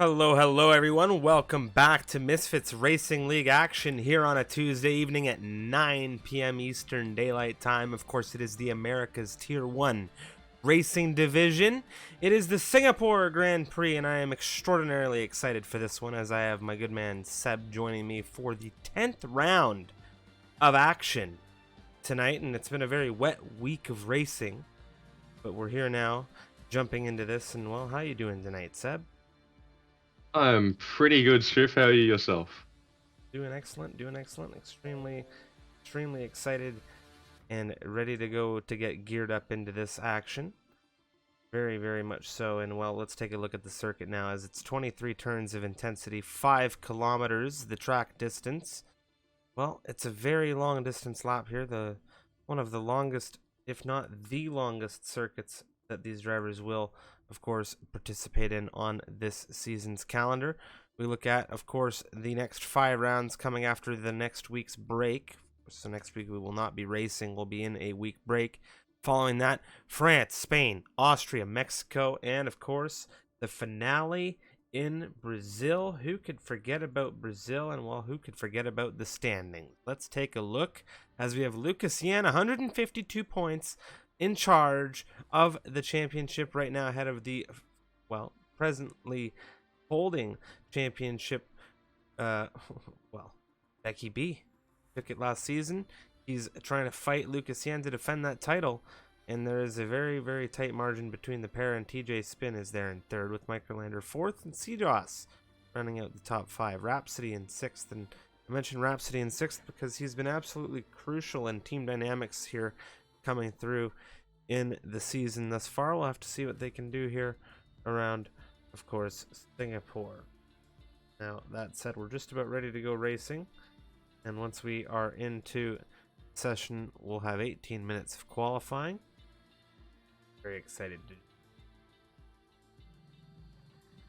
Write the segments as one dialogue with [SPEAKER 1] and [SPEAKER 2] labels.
[SPEAKER 1] Hello everyone. Welcome back to Misfits Racing League action here on a Tuesday evening at 9 p.m. Eastern Daylight Time. Of course, it is the America's Tier 1 Racing Division. It is the Singapore Grand Prix, and I am extraordinarily excited for this one as I have my good man Seb joining me for the 10th round of action tonight. And it's been a very wet week of racing, but we're here now jumping into this. And well, how you doing tonight, Seb?
[SPEAKER 2] I'm pretty good, Striff. How are you yourself?
[SPEAKER 1] Doing excellent. Extremely excited and ready to go to get geared up into this action. Very much so. And well, let's take a look at the circuit now as it's 23 turns of intensity, 5 kilometers, the track distance. Well, it's a very long distance lap here. One of the longest, if not the longest circuits that these drivers will, of course, participate in on this season's calendar. We look at, of course, the next 5 rounds coming after the next week's break. So next week we will not be racing. We'll be in a week break. Following that, France, Spain, Austria, Mexico, and of course, the finale in Brazil. Who could forget about Brazil? And well, who could forget about the standings? Let's take a look as we have Lucas Yan, 152 points, in charge of the championship right now, ahead of the, well, presently holding championship, Becky B. Took it last season. He's trying to fight Lucas Yan to defend that title, and there is a very tight margin between the pair, and TJ Spin is there in third, with Microlander fourth, and CDOS running out the top 5. Rhapsody in sixth, and I mentioned Rhapsody in sixth because he's been absolutely crucial in team dynamics here coming through in the season thus far. We'll have to see what they can do here around, of course, Singapore. Now, that said, we're just about ready to go racing, and once we are into session, we'll have 18 minutes of qualifying. Very excited to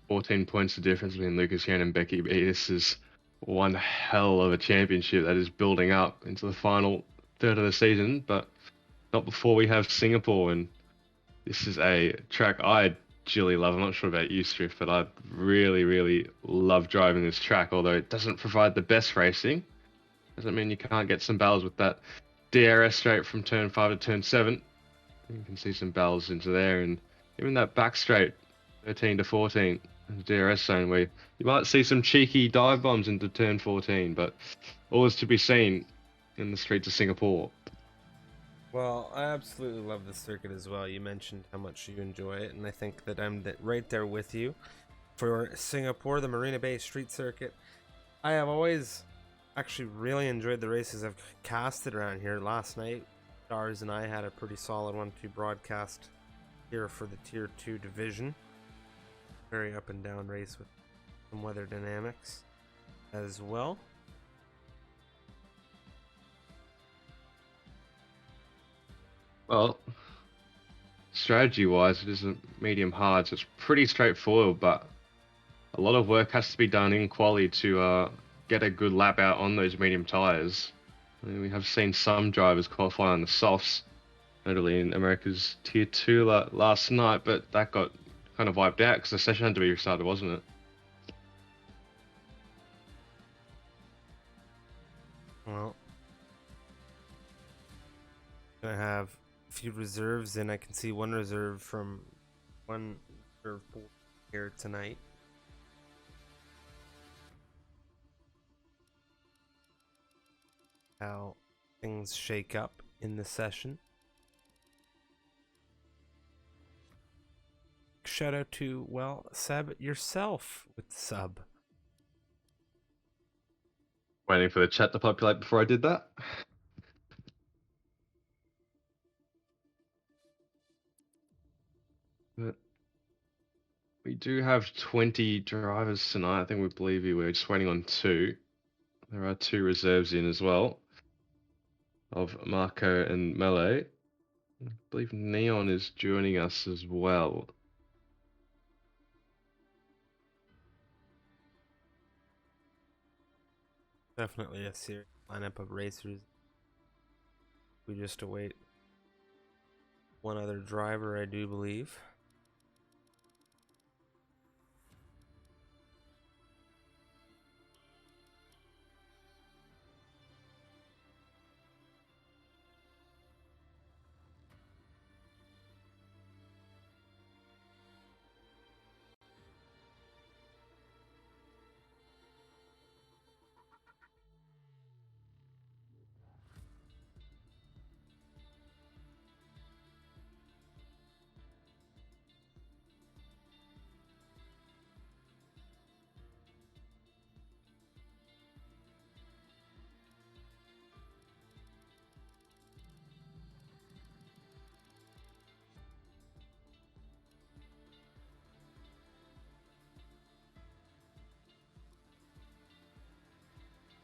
[SPEAKER 2] 14 points the difference between Lucas Yan and Becky B. This is one hell of a championship that is building up into the final third of the season, but not before we have Singapore. And this is a track I really love. I'm not sure about you, Striff, but I really love driving this track, although it doesn't provide the best racing. Doesn't mean you can't get some battles with that DRS straight from turn 5 to turn 7. You can see some battles into there, and even that back straight 13 to 14 the DRS zone, where you might see some cheeky dive bombs into turn 14, but all is to be seen in the streets of Singapore.
[SPEAKER 1] Well, I absolutely love the circuit as well. You mentioned how much you enjoy it, and I think that I'm right there with you. For Singapore, the Marina Bay Street Circuit, I have always actually really enjoyed the races I've casted around here. Last night, Stars and I had a pretty solid 1-2 broadcast here for the Tier 2 division. Very up and down race with some weather dynamics as well.
[SPEAKER 2] Well, strategy-wise, it isn't medium hard, so it's pretty straightforward, but a lot of work has to be done in quali to get a good lap out on those medium tires. I mean, we have seen some drivers qualify on the softs, notably in America's Tier 2 last night, but that got kind of wiped out because the session had to be restarted, wasn't it?
[SPEAKER 1] Well, I have a few reserves, and I can see one reserve from one reserve pool here tonight. How things shake up in the session. Shout out to, well, Seb yourself with the sub.
[SPEAKER 2] Waiting for the chat to populate before I did that. But we do have 20 drivers tonight. I think we believe you. We're just waiting on 2. There are 2 reserves in as well, of Marco and Melee. I believe Neon is joining us as well.
[SPEAKER 1] Definitely a serious lineup of racers. We just await one other driver, I do believe.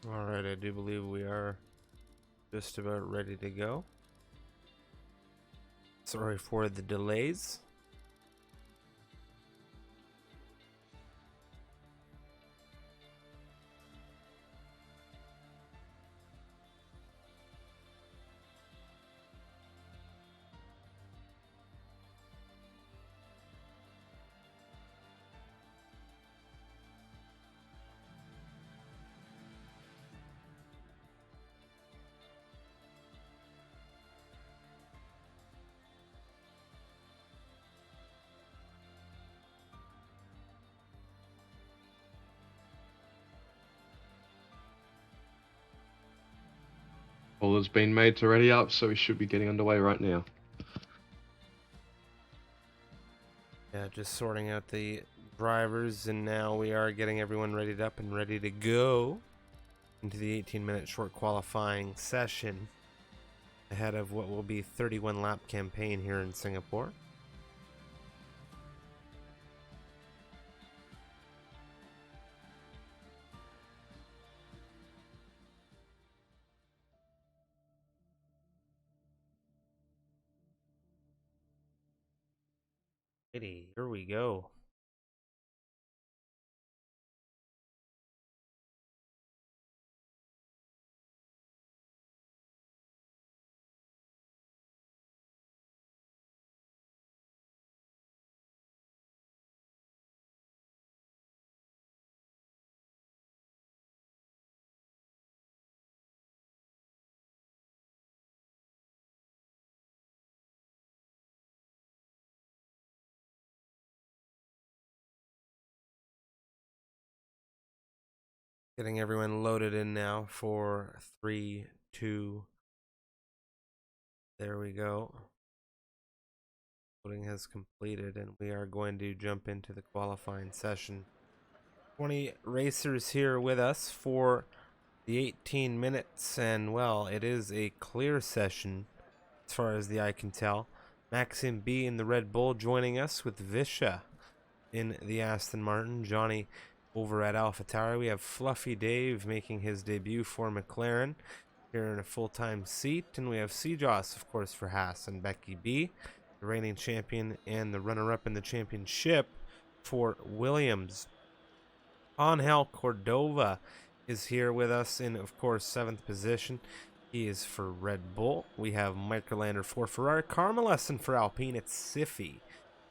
[SPEAKER 1] All right, I do believe we are just about ready to go. Sorry for the delays.
[SPEAKER 2] All has been made to ready up, so we should be getting underway right now.
[SPEAKER 1] Yeah, just sorting out the drivers, and now we are getting everyone readied up and ready to go into the 18-minute short qualifying session ahead of what will be 31 lap campaign here in Singapore. Alrighty, here we go. Getting everyone loaded in now for 3, 2. There we go. Loading has completed, and we are going to jump into the qualifying session. 20 racers here with us for the 18 minutes, and well, it is a clear session as far as the eye can tell. Maxim B in the Red Bull joining us with Visha in the Aston Martin. Johnny over at AlphaTauri. We have Fluffy Dave making his debut for McLaren here in a full-time seat. And we have CJOS, of course, for Haas, and Becky B, the reigning champion and the runner-up in the championship for Williams. Angel Cordova is here with us in, of course, 7th position. He is for Red Bull. We have Mike Erlander for Ferrari. Carmelesson for Alpine. It's Siffy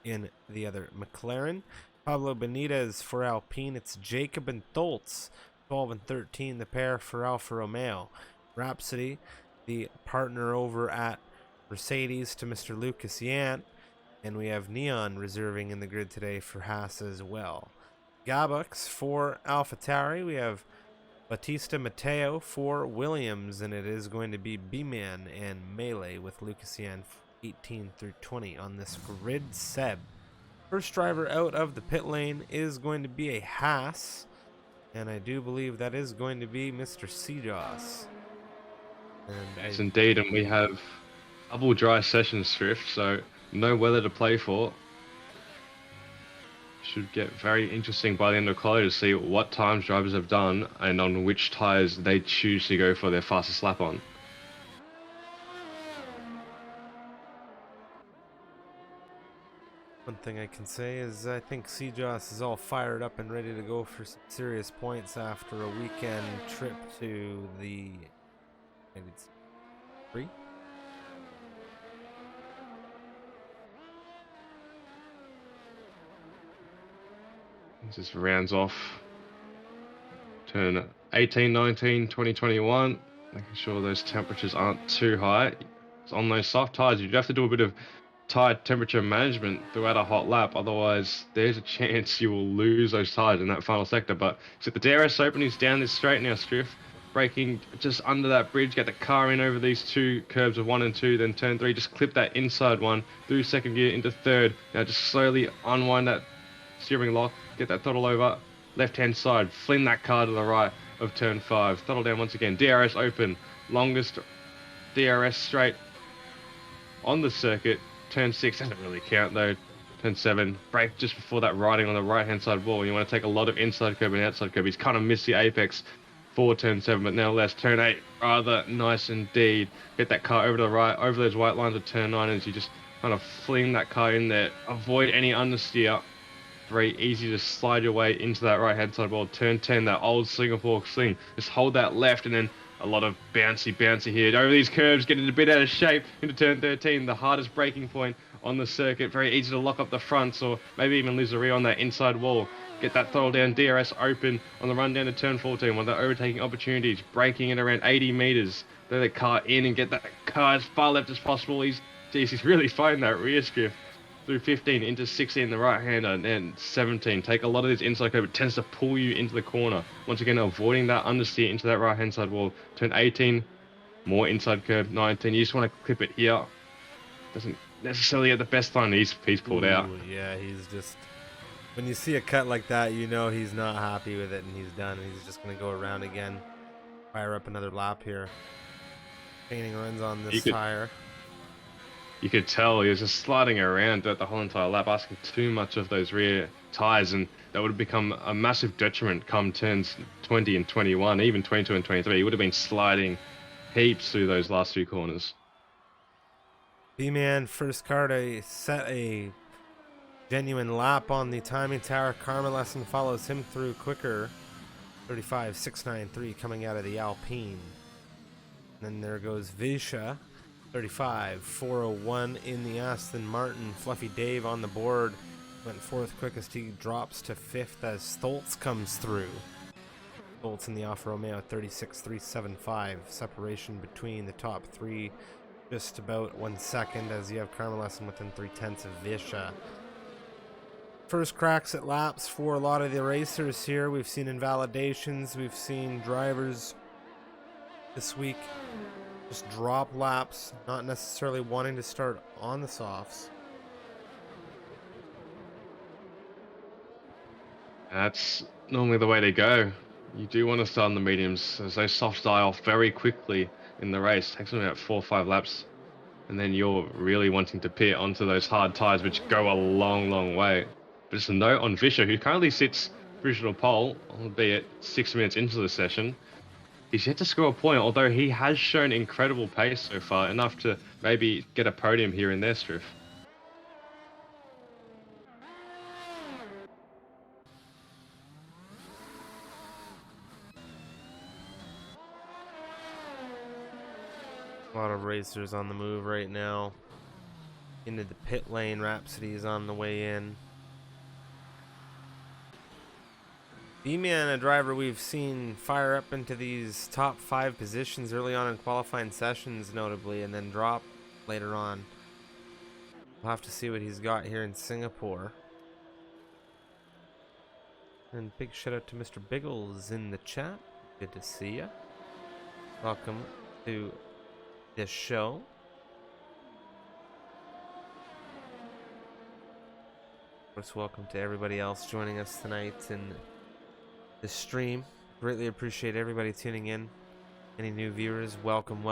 [SPEAKER 1] in the other McLaren. Pablo Benitez for Alpine. It's Jacob and Tholtz, 12 and 13, the pair for Alfa Romeo. Rhapsody, the partner over at Mercedes, to Mr. Lucas Yant. And we have Neon reserving in the grid today for Haas as well. Gabux for AlphaTauri. We have Batista Mateo for Williams, and it is going to be B-Man and Melee with Lucas Yan 18 through 20 on this grid. Seb, first driver out of the pit lane, is going to be a Haas, and I do believe that is going to be Mr. Sejoss.
[SPEAKER 2] Yes, indeed, and we have double dry sessions, Swift, so no weather to play for. Should get very interesting by the end of quality to see what times drivers have done and on which tyres they choose to go for their fastest lap on.
[SPEAKER 1] One thing I can say is I think CJOS is all fired up and ready to go for some serious points after a weekend trip to the United States.
[SPEAKER 2] Just rounds off turn 18, 19, 20, 21, making sure those temperatures aren't too high. So on those soft tyres, you have to do a bit of tyre temperature management throughout a hot lap, otherwise there's a chance you will lose those tyres in that final sector. But so the DRS open, he's down this straight now, Striff, braking just under that bridge, get the car in over these two curbs of 1 and 2, then turn 3, just clip that inside one through second gear into third. Now just slowly unwind that steering lock, get that throttle over, left hand side, fling that car to the right of turn 5, throttle down once again, DRS open, longest DRS straight on the circuit, turn 6, doesn't really count though, turn 7, brake just before that riding on the right hand side wall. You want to take a lot of inside curb and outside curb. He's kind of missed the apex before turn 7, but now less. Turn 8, rather nice indeed. Get that car over to the right, over those white lines of turn 9 as you just kind of fling that car in there. Avoid any understeer. Very easy to slide your way into that right hand side wall. Turn 10, that old Singapore sling. Just hold that left and then a lot of bouncy here. Over these curves, getting a bit out of shape into turn 13, the hardest braking point on the circuit. Very easy to lock up the fronts or maybe even lose the rear on that inside wall. Get that throttle down, DRS open on the run down to turn 14. One of the overtaking opportunities, braking at around 80 meters. Throw the car in and get that car as far left as possible. He's really finding that rear skiff. Through 15 into 16, the right hander, and then 17. Take a lot of this inside curve. It tends to pull you into the corner. Once again, avoiding that understeer into that right hand side wall. Turn 18, more inside curve. 19. You just want to clip it here. Doesn't necessarily get the best line. He's pulled out.
[SPEAKER 1] Yeah, he's just. When you see a cut like that, you know he's not happy with it, and he's done. He's just going to go around again, fire up another lap here. Painting runs on this tire.
[SPEAKER 2] You could tell he was just sliding around throughout the whole entire lap, asking too much of those rear tyres, and that would have become a massive detriment come turns 20 and 21, even 22 and 23. He would have been sliding heaps through those last few corners.
[SPEAKER 1] B-Man, first car to set a genuine lap on the timing tower. Karma Lesson follows him through quicker. 35.693 coming out of the Alpine. And then there goes Visha. 35.401 in the Aston Martin. Fluffy Dave on the board went fourth quickest. He drops to fifth as Stoltz comes through. Stoltz in the Alfa Romeo 36.375. Separation between the top three just about 1 second as you have Karma Lesson within 0.3 of Visha. First cracks at laps for a lot of the racers here. We've seen invalidations. We've seen drivers this week just drop laps, not necessarily wanting to start on the softs.
[SPEAKER 2] That's normally the way to go. You do want to start on the mediums, as those softs die off very quickly in the race. It takes them about 4 or 5 laps, and then you're really wanting to pit onto those hard tyres, which go a long way. But just a note on Vischer, who currently sits provisional pole, albeit 6 minutes into the session. He's yet to score a point, although he has shown incredible pace so far, enough to maybe get a podium here in their striff.
[SPEAKER 1] A lot of racers on the move right now. Into the pit lane, Rhapsody is on the way in. B-Man, a driver we've seen fire up into these top 5 positions early on in qualifying sessions, notably, and then drop later on. We'll have to see what he's got here in Singapore. And big shout out to Mr. Biggles in the chat. Good to see ya. Welcome to this show. Of course, welcome to everybody else joining us tonight in the stream. Greatly appreciate everybody tuning in. Any new viewers, welcome.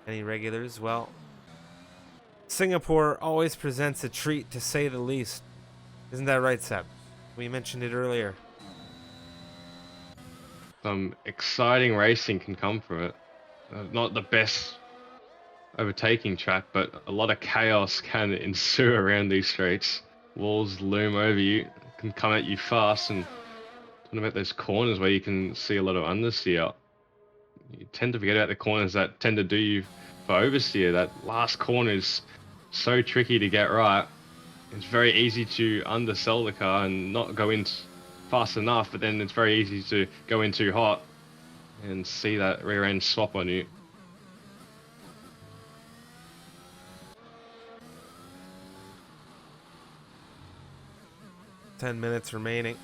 [SPEAKER 1] Any regulars, well, Singapore always presents a treat, to say the least. Isn't that right, Seb? We mentioned it earlier.
[SPEAKER 2] Some exciting racing can come from it. Not the best overtaking track, but a lot of chaos can ensue around these streets. Walls loom over you, can come at you fast, and talking about those corners where you can see a lot of understeer. You tend to forget about the corners that tend to do you for oversteer. That last corner is so tricky to get right. It's very easy to undersell the car and not go in fast enough, but then it's very easy to go in too hot and see that rear end swap on you.
[SPEAKER 1] $10 minutes remaining.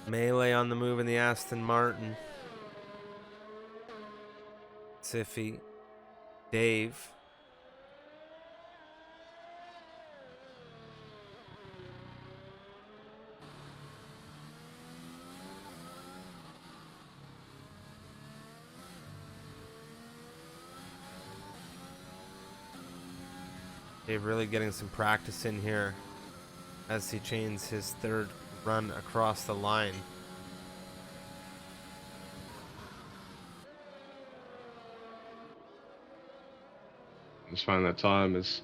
[SPEAKER 1] Melee on the move in the Aston Martin. Siffy. Dave. Dave really getting some practice in here as he chains his third run across the line.
[SPEAKER 2] Just find that time is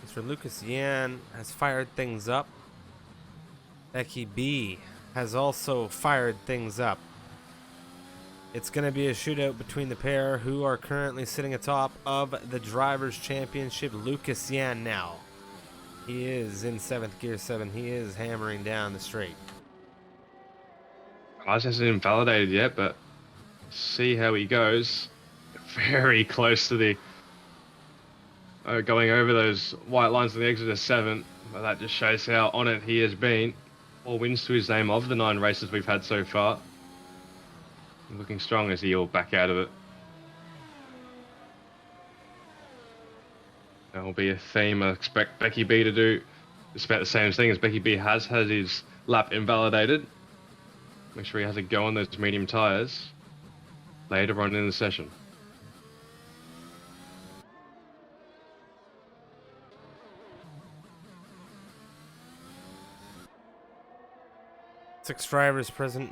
[SPEAKER 1] Mr. Lucas Yan has fired things up. Becky B has also fired things up. It's going to be a shootout between the pair who are currently sitting atop of the Drivers' Championship. Lucas Yan now. He is in 7th gear 7. He is hammering down the straight.
[SPEAKER 2] license isn't validated yet, but see how he goes. Very close to the going over those white lines on the exit of 7. But that just shows how on it he has been. 4 wins to his name of the 9 races we've had so far. Looking strong as he'll back out of it. That will be a theme I expect Becky B to do. It's about the same thing as Becky B has had his lap invalidated. Make sure he has a go on those medium tyres later on in the session.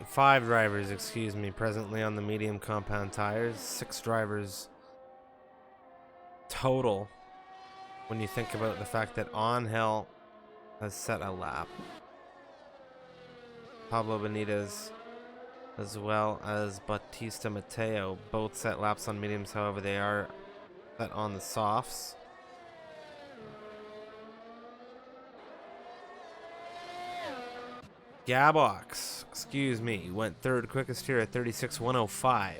[SPEAKER 1] Five drivers, excuse me, presently on the medium compound tires. 6 drivers total when you think about the fact that Angel has set a lap. Pablo Benitez as well as Bautista Mateo both set laps on mediums, however they are set on the softs. Gabox, excuse me, went 3rd quickest here at 36.105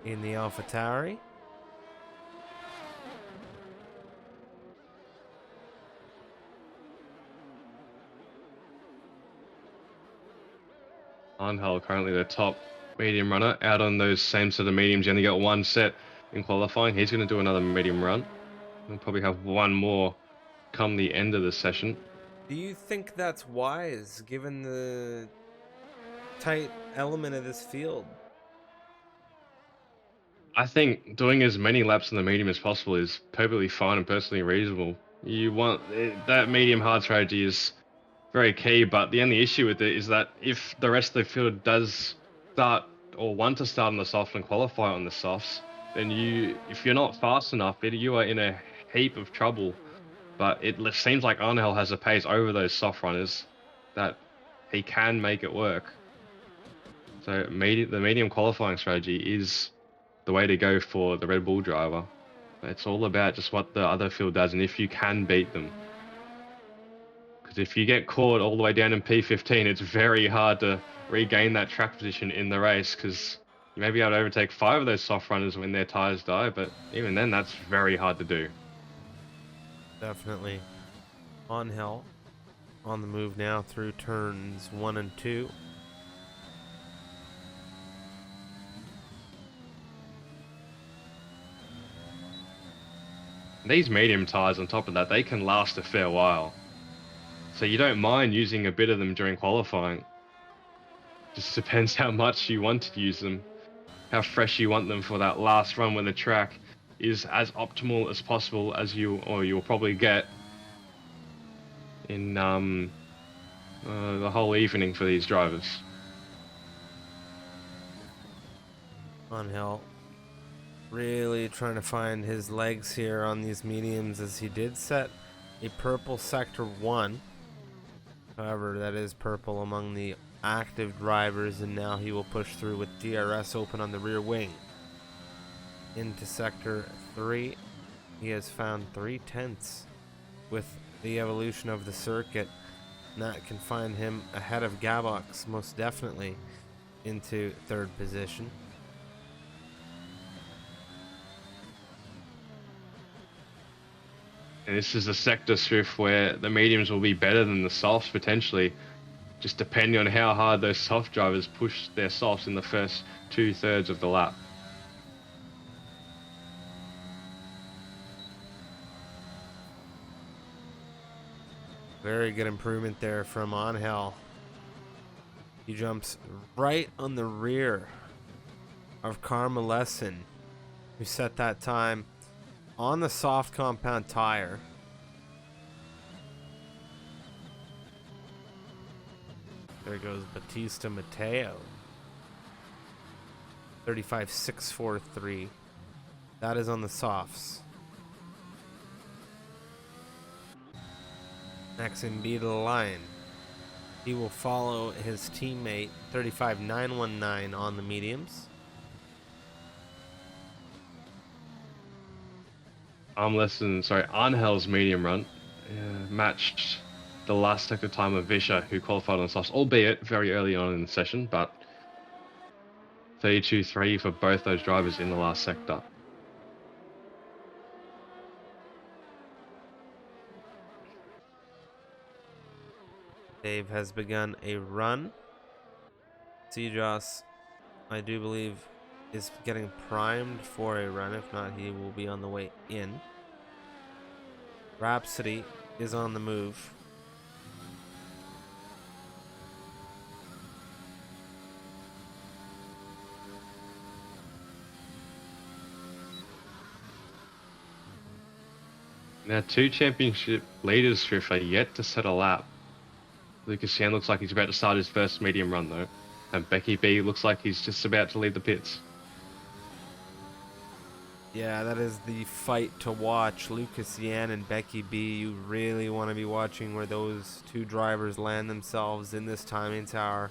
[SPEAKER 1] in the AlphaTauri.
[SPEAKER 2] Angel currently the top medium runner out on those same set of mediums. You only got 1 set in qualifying. He's going to do another medium run. We'll probably have 1 more come the end of the session.
[SPEAKER 1] Do you think that's wise, given the tight element of this field?
[SPEAKER 2] I think doing as many laps in the medium as possible is perfectly fine and personally reasonable. You want that medium hard strategy is very key, but the only issue with it is that if the rest of the field does start or want to start on the soft and qualify on the softs, then if you're not fast enough, you are in a heap of trouble. But it seems like Angel has a pace over those soft runners that he can make it work. So the medium qualifying strategy is the way to go for the Red Bull driver. It's all about just what the other field does and if you can beat them. Because if you get caught all the way down in P15, it's very hard to regain that track position in the race, because you may be able to overtake 5 of those soft runners when their tires die, but even then that's very hard to do.
[SPEAKER 1] Definitely. Angel on the move now through turns 1 and 2.
[SPEAKER 2] These medium tires on top of that, they can last a fair while. So you don't mind using a bit of them during qualifying. Just depends how much you want to use them, how fresh you want them for that last run when the track is as optimal as possible as you'll probably get in the whole evening for these drivers.
[SPEAKER 1] Angel really trying to find his legs here on these mediums, as he did set a purple sector 1. However, that is purple among the active drivers, and now he will push through with DRS open on the rear wing into sector 3. He has found 3/10 with the evolution of the circuit, and that can find him ahead of Gabox most definitely into 3rd position.
[SPEAKER 2] And this is a sector shift where the mediums will be better than the softs potentially, just depending on how hard those soft drivers push their softs in the first 2/3 of the lap.
[SPEAKER 1] Very good improvement there from Angel. He jumps right on the rear of Carmelesson, who set that time on the soft compound tire. There goes Bautista Mateo. 35.643. That is on the softs. Maxim B to the line. He will follow his teammate 35.919 on the mediums.
[SPEAKER 2] Arnhel's medium run matched the last sector time of Visha, who qualified on softs, albeit very early on in the session, but 32.3 for both those drivers in the last sector.
[SPEAKER 1] Dave has begun a run. Cejos, I do believe, is getting primed for a run. If not, he will be on the way in. Rhapsody is on the move.
[SPEAKER 2] Now, two championship leaders, Striff, are yet to set a lap. Lucas Yan looks like he's about to start his first medium run, though. And Becky B looks like he's just about to leave the pits.
[SPEAKER 1] Yeah, that is the fight to watch. Lucas Yan and Becky B. You really want to be watching where those two drivers land themselves in this timing tower.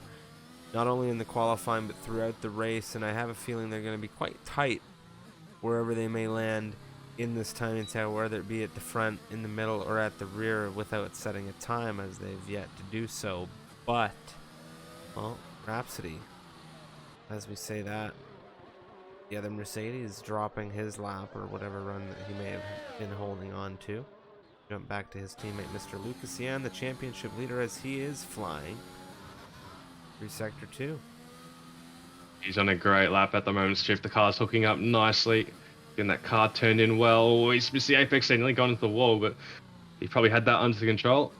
[SPEAKER 1] Not only in the qualifying, but throughout the race. And I have a feeling they're going to be quite tight wherever they may land in this timing tower, whether it be at the front, in the middle, or at the rear, without setting a time, as they've yet to do so. But, well, Rhapsody, as we say that, the other Mercedes dropping his lap, or whatever run that he may have been holding on to. Jump back to his teammate, Mr. Lucas Yan, the championship leader, as he is flying through Sector 2.
[SPEAKER 2] He's on a great lap at the moment, Striff. The car's hooking up nicely. Getting that car turned in well. Oh, he's missed the apex and nearly gone into the wall, but he probably had that under control.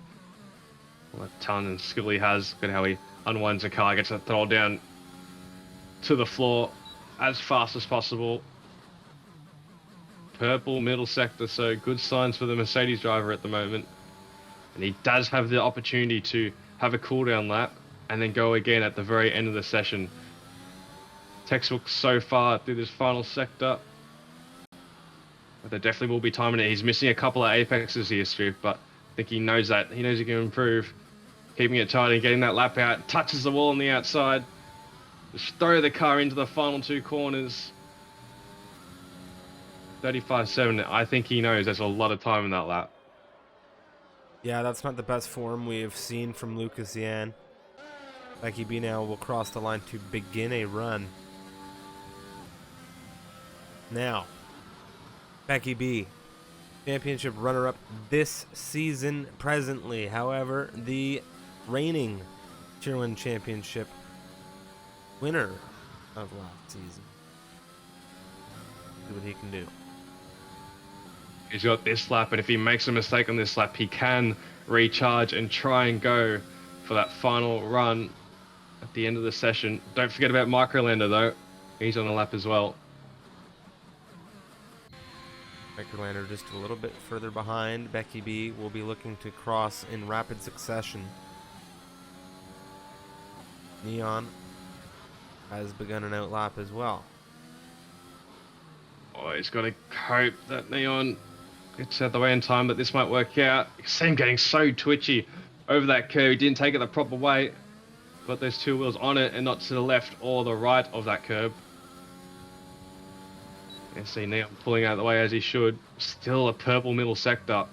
[SPEAKER 2] What talent and skill he has. Look at how he unwinds the car, gets that throttle down to the floor as fast as possible. Purple middle sector, so good signs for the Mercedes driver at the moment. And he does have the opportunity to have a cooldown lap and then go again at the very end of the session. Textbook so far through this final sector. But there definitely will be time in it. He's missing a couple of apexes here, Striff, but I think he knows that. He knows he can improve. Keeping it tight and getting that lap out. Touches the wall on the outside. Just throw the car into the final two corners. 35.7. I think he knows there's a lot of time in that lap.
[SPEAKER 1] Yeah, that's not the best form we have seen from Lucas Yan. Becky B now will cross the line to begin a run. Now, Becky B, championship runner-up this season presently. However, the reigning Tier 1 championship winner of last season. See what he can do.
[SPEAKER 2] He's got this lap, and if he makes a mistake on this lap, he can recharge and try and go for that final run at the end of the session. Don't forget about Microlander, though. He's on the lap as well.
[SPEAKER 1] Microlander just a little bit further behind. Becky B will be looking to cross in rapid succession. Neon has begun an outlap as well.
[SPEAKER 2] Oh, he's got to hope that Neon gets out the way in time, but this might work out. You see him getting so twitchy over that curve. He didn't take it the proper way. Got those two wheels on it and not to the left or the right of that curb. You see Neon pulling out of the way as he should. Still a purple middle sector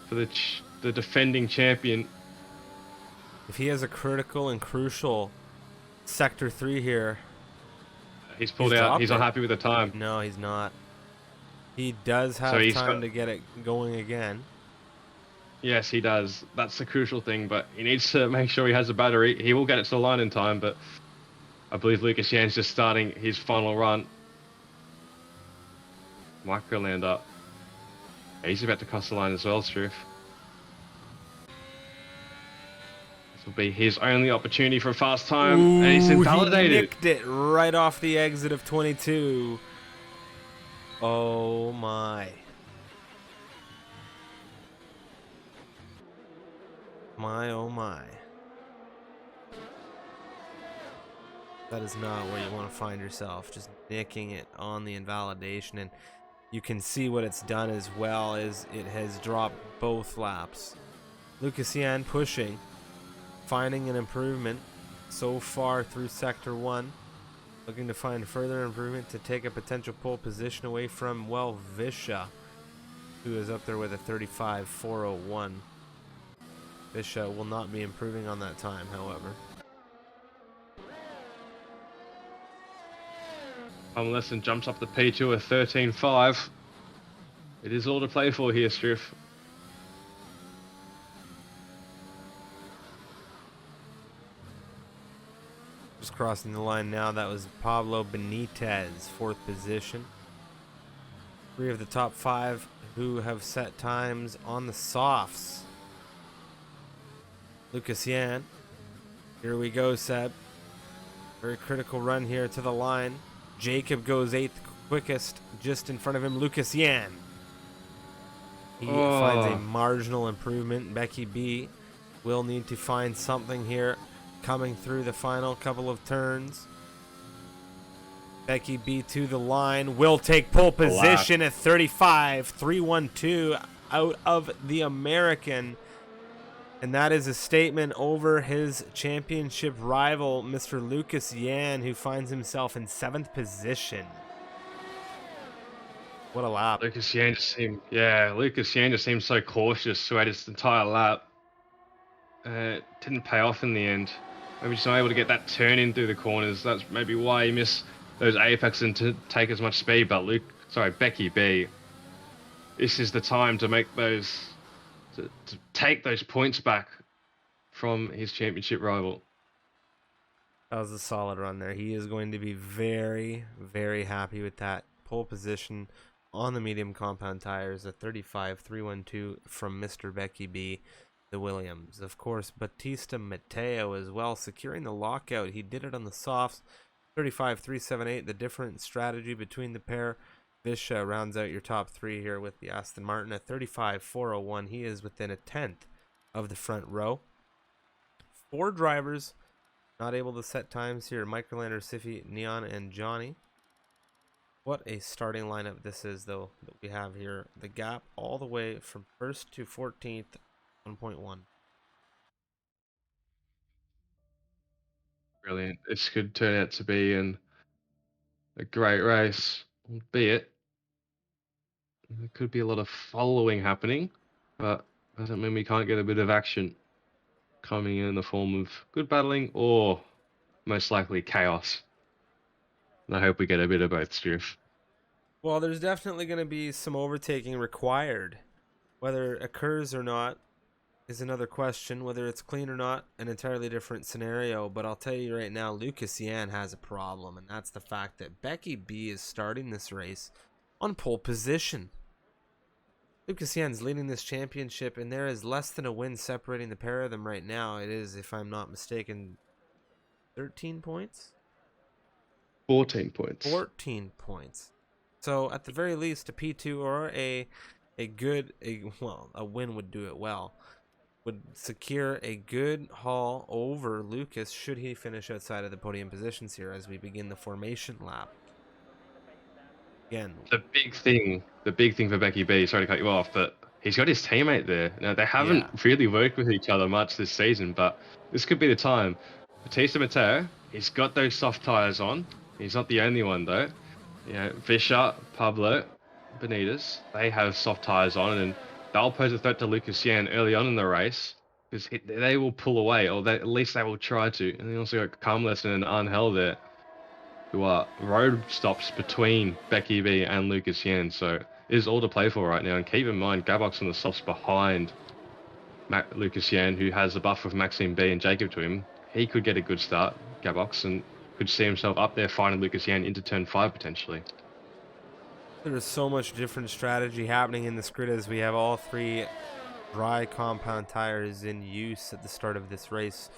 [SPEAKER 2] for the defending champion.
[SPEAKER 1] If he has a critical and crucial Sector 3 here.
[SPEAKER 2] He's pulled out. He's not happy with the time.
[SPEAKER 1] No, he's not. He does have time to get it going again.
[SPEAKER 2] Yes, he does. That's the crucial thing, but he needs to make sure he has a battery. He will get it to the line in time, but I believe Lucas Yan's just starting his final run. Microlander. He's about to cross the line as well, Striff. This will be his only opportunity for a fast time, and he's invalidated.
[SPEAKER 1] He nicked it right off the exit of 22. Oh my. My oh my. That is not where you want to find yourself. Just nicking it on the invalidation, and you can see what it's done as well is it has dropped both laps. Lucas Yan pushing, finding an improvement so far through sector 1, looking to find further improvement to take a potential pole position away from, well, Visha, who is up there with a 35.401. Visha will not be improving on that time, however.
[SPEAKER 2] Lesson jumps up the P2 at 13.5. It is all to play for here, Striff.
[SPEAKER 1] Just crossing the line now, that was Pablo Benitez, 4th position. 3 of the top 5 who have set times on the softs. Lucas Yan. Here we go, Seb. Very critical run here to the line. Jacob goes 8th quickest, just in front of him, Lucas Yan. He finds a marginal improvement. Becky B will need to find something here coming through the final couple of turns. Becky B to the line, will take pole position at 35.312 out of the American. And that is a statement over his championship rival, Mr. Lucas Yan, who finds himself in 7th position. What a lap.
[SPEAKER 2] Lucas Yan just seemed so cautious throughout his entire lap. Didn't pay off in the end. Maybe just not able to get that turn in through the corners. That's maybe why he missed those apex and to take as much speed. But Becky B, this is the time to make those, to take those points back from his championship rival.
[SPEAKER 1] That was a solid run there. He is going to be very, very happy with that pole position on the medium compound tires at 35.312 from Mr. Becky B, the Williams. Of course, Batista Mateo as well, securing the lockout. He did it on the softs, 35.378. The different strategy between the pair. Visha rounds out your top 3 here with the Aston Martin at 35.401. He is within a 10th of the front row. 4 drivers not able to set times here. Microlander, Siffy, Neon, and Johnny. What a starting lineup this is, though, that we have here. The gap all the way from 1st to 14th, 1.1.
[SPEAKER 2] Brilliant. This could turn out to be a great race, albeit there could be a lot of following happening, but doesn't mean we can't get a bit of action coming in the form of good battling or most likely chaos. And I hope we get a bit of both, Striff.
[SPEAKER 1] Well, there's definitely going to be some overtaking required. Whether it occurs or not is another question. Whether it's clean or not, an entirely different scenario. But I'll tell you right now, Lucas Yan has a problem, and that's the fact that Becky B is starting this race on pole position. Lucas Yan's leading this championship, and there is less than a win separating the pair of them right now. It is, if I'm not mistaken, 13 points?
[SPEAKER 2] 14 points.
[SPEAKER 1] 14 points. So at the very least, a P2 or a win would do it well. Would secure a good haul over Lucas should he finish outside of the podium positions here as we begin the formation lap. Again,
[SPEAKER 2] the big thing for Becky B, sorry to cut you off, but he's got his teammate there. Now, they haven't really worked with each other much this season, but this could be the time. Batista Mateo, he's got those soft tires on. He's not the only one, though. You know, Visha, Pablo, Benitez, they have soft tires on, and they'll pose a threat to Lucas Yan early on in the race, because they will pull away, or at least they will try to. And then also got Carmelson and Angel there, who are road stops between Becky B and Lucas Yan. So it is all to play for right now. And keep in mind, Gabox on the softs behind Lucas Yan, who has a buffer of Maxime B and Jacob to him. He could get a good start, Gabox, and could see himself up there fighting Lucas Yan into turn 5 potentially.
[SPEAKER 1] There is so much different strategy happening in this grid as we have all 3 dry compound tires in use at the start of this race.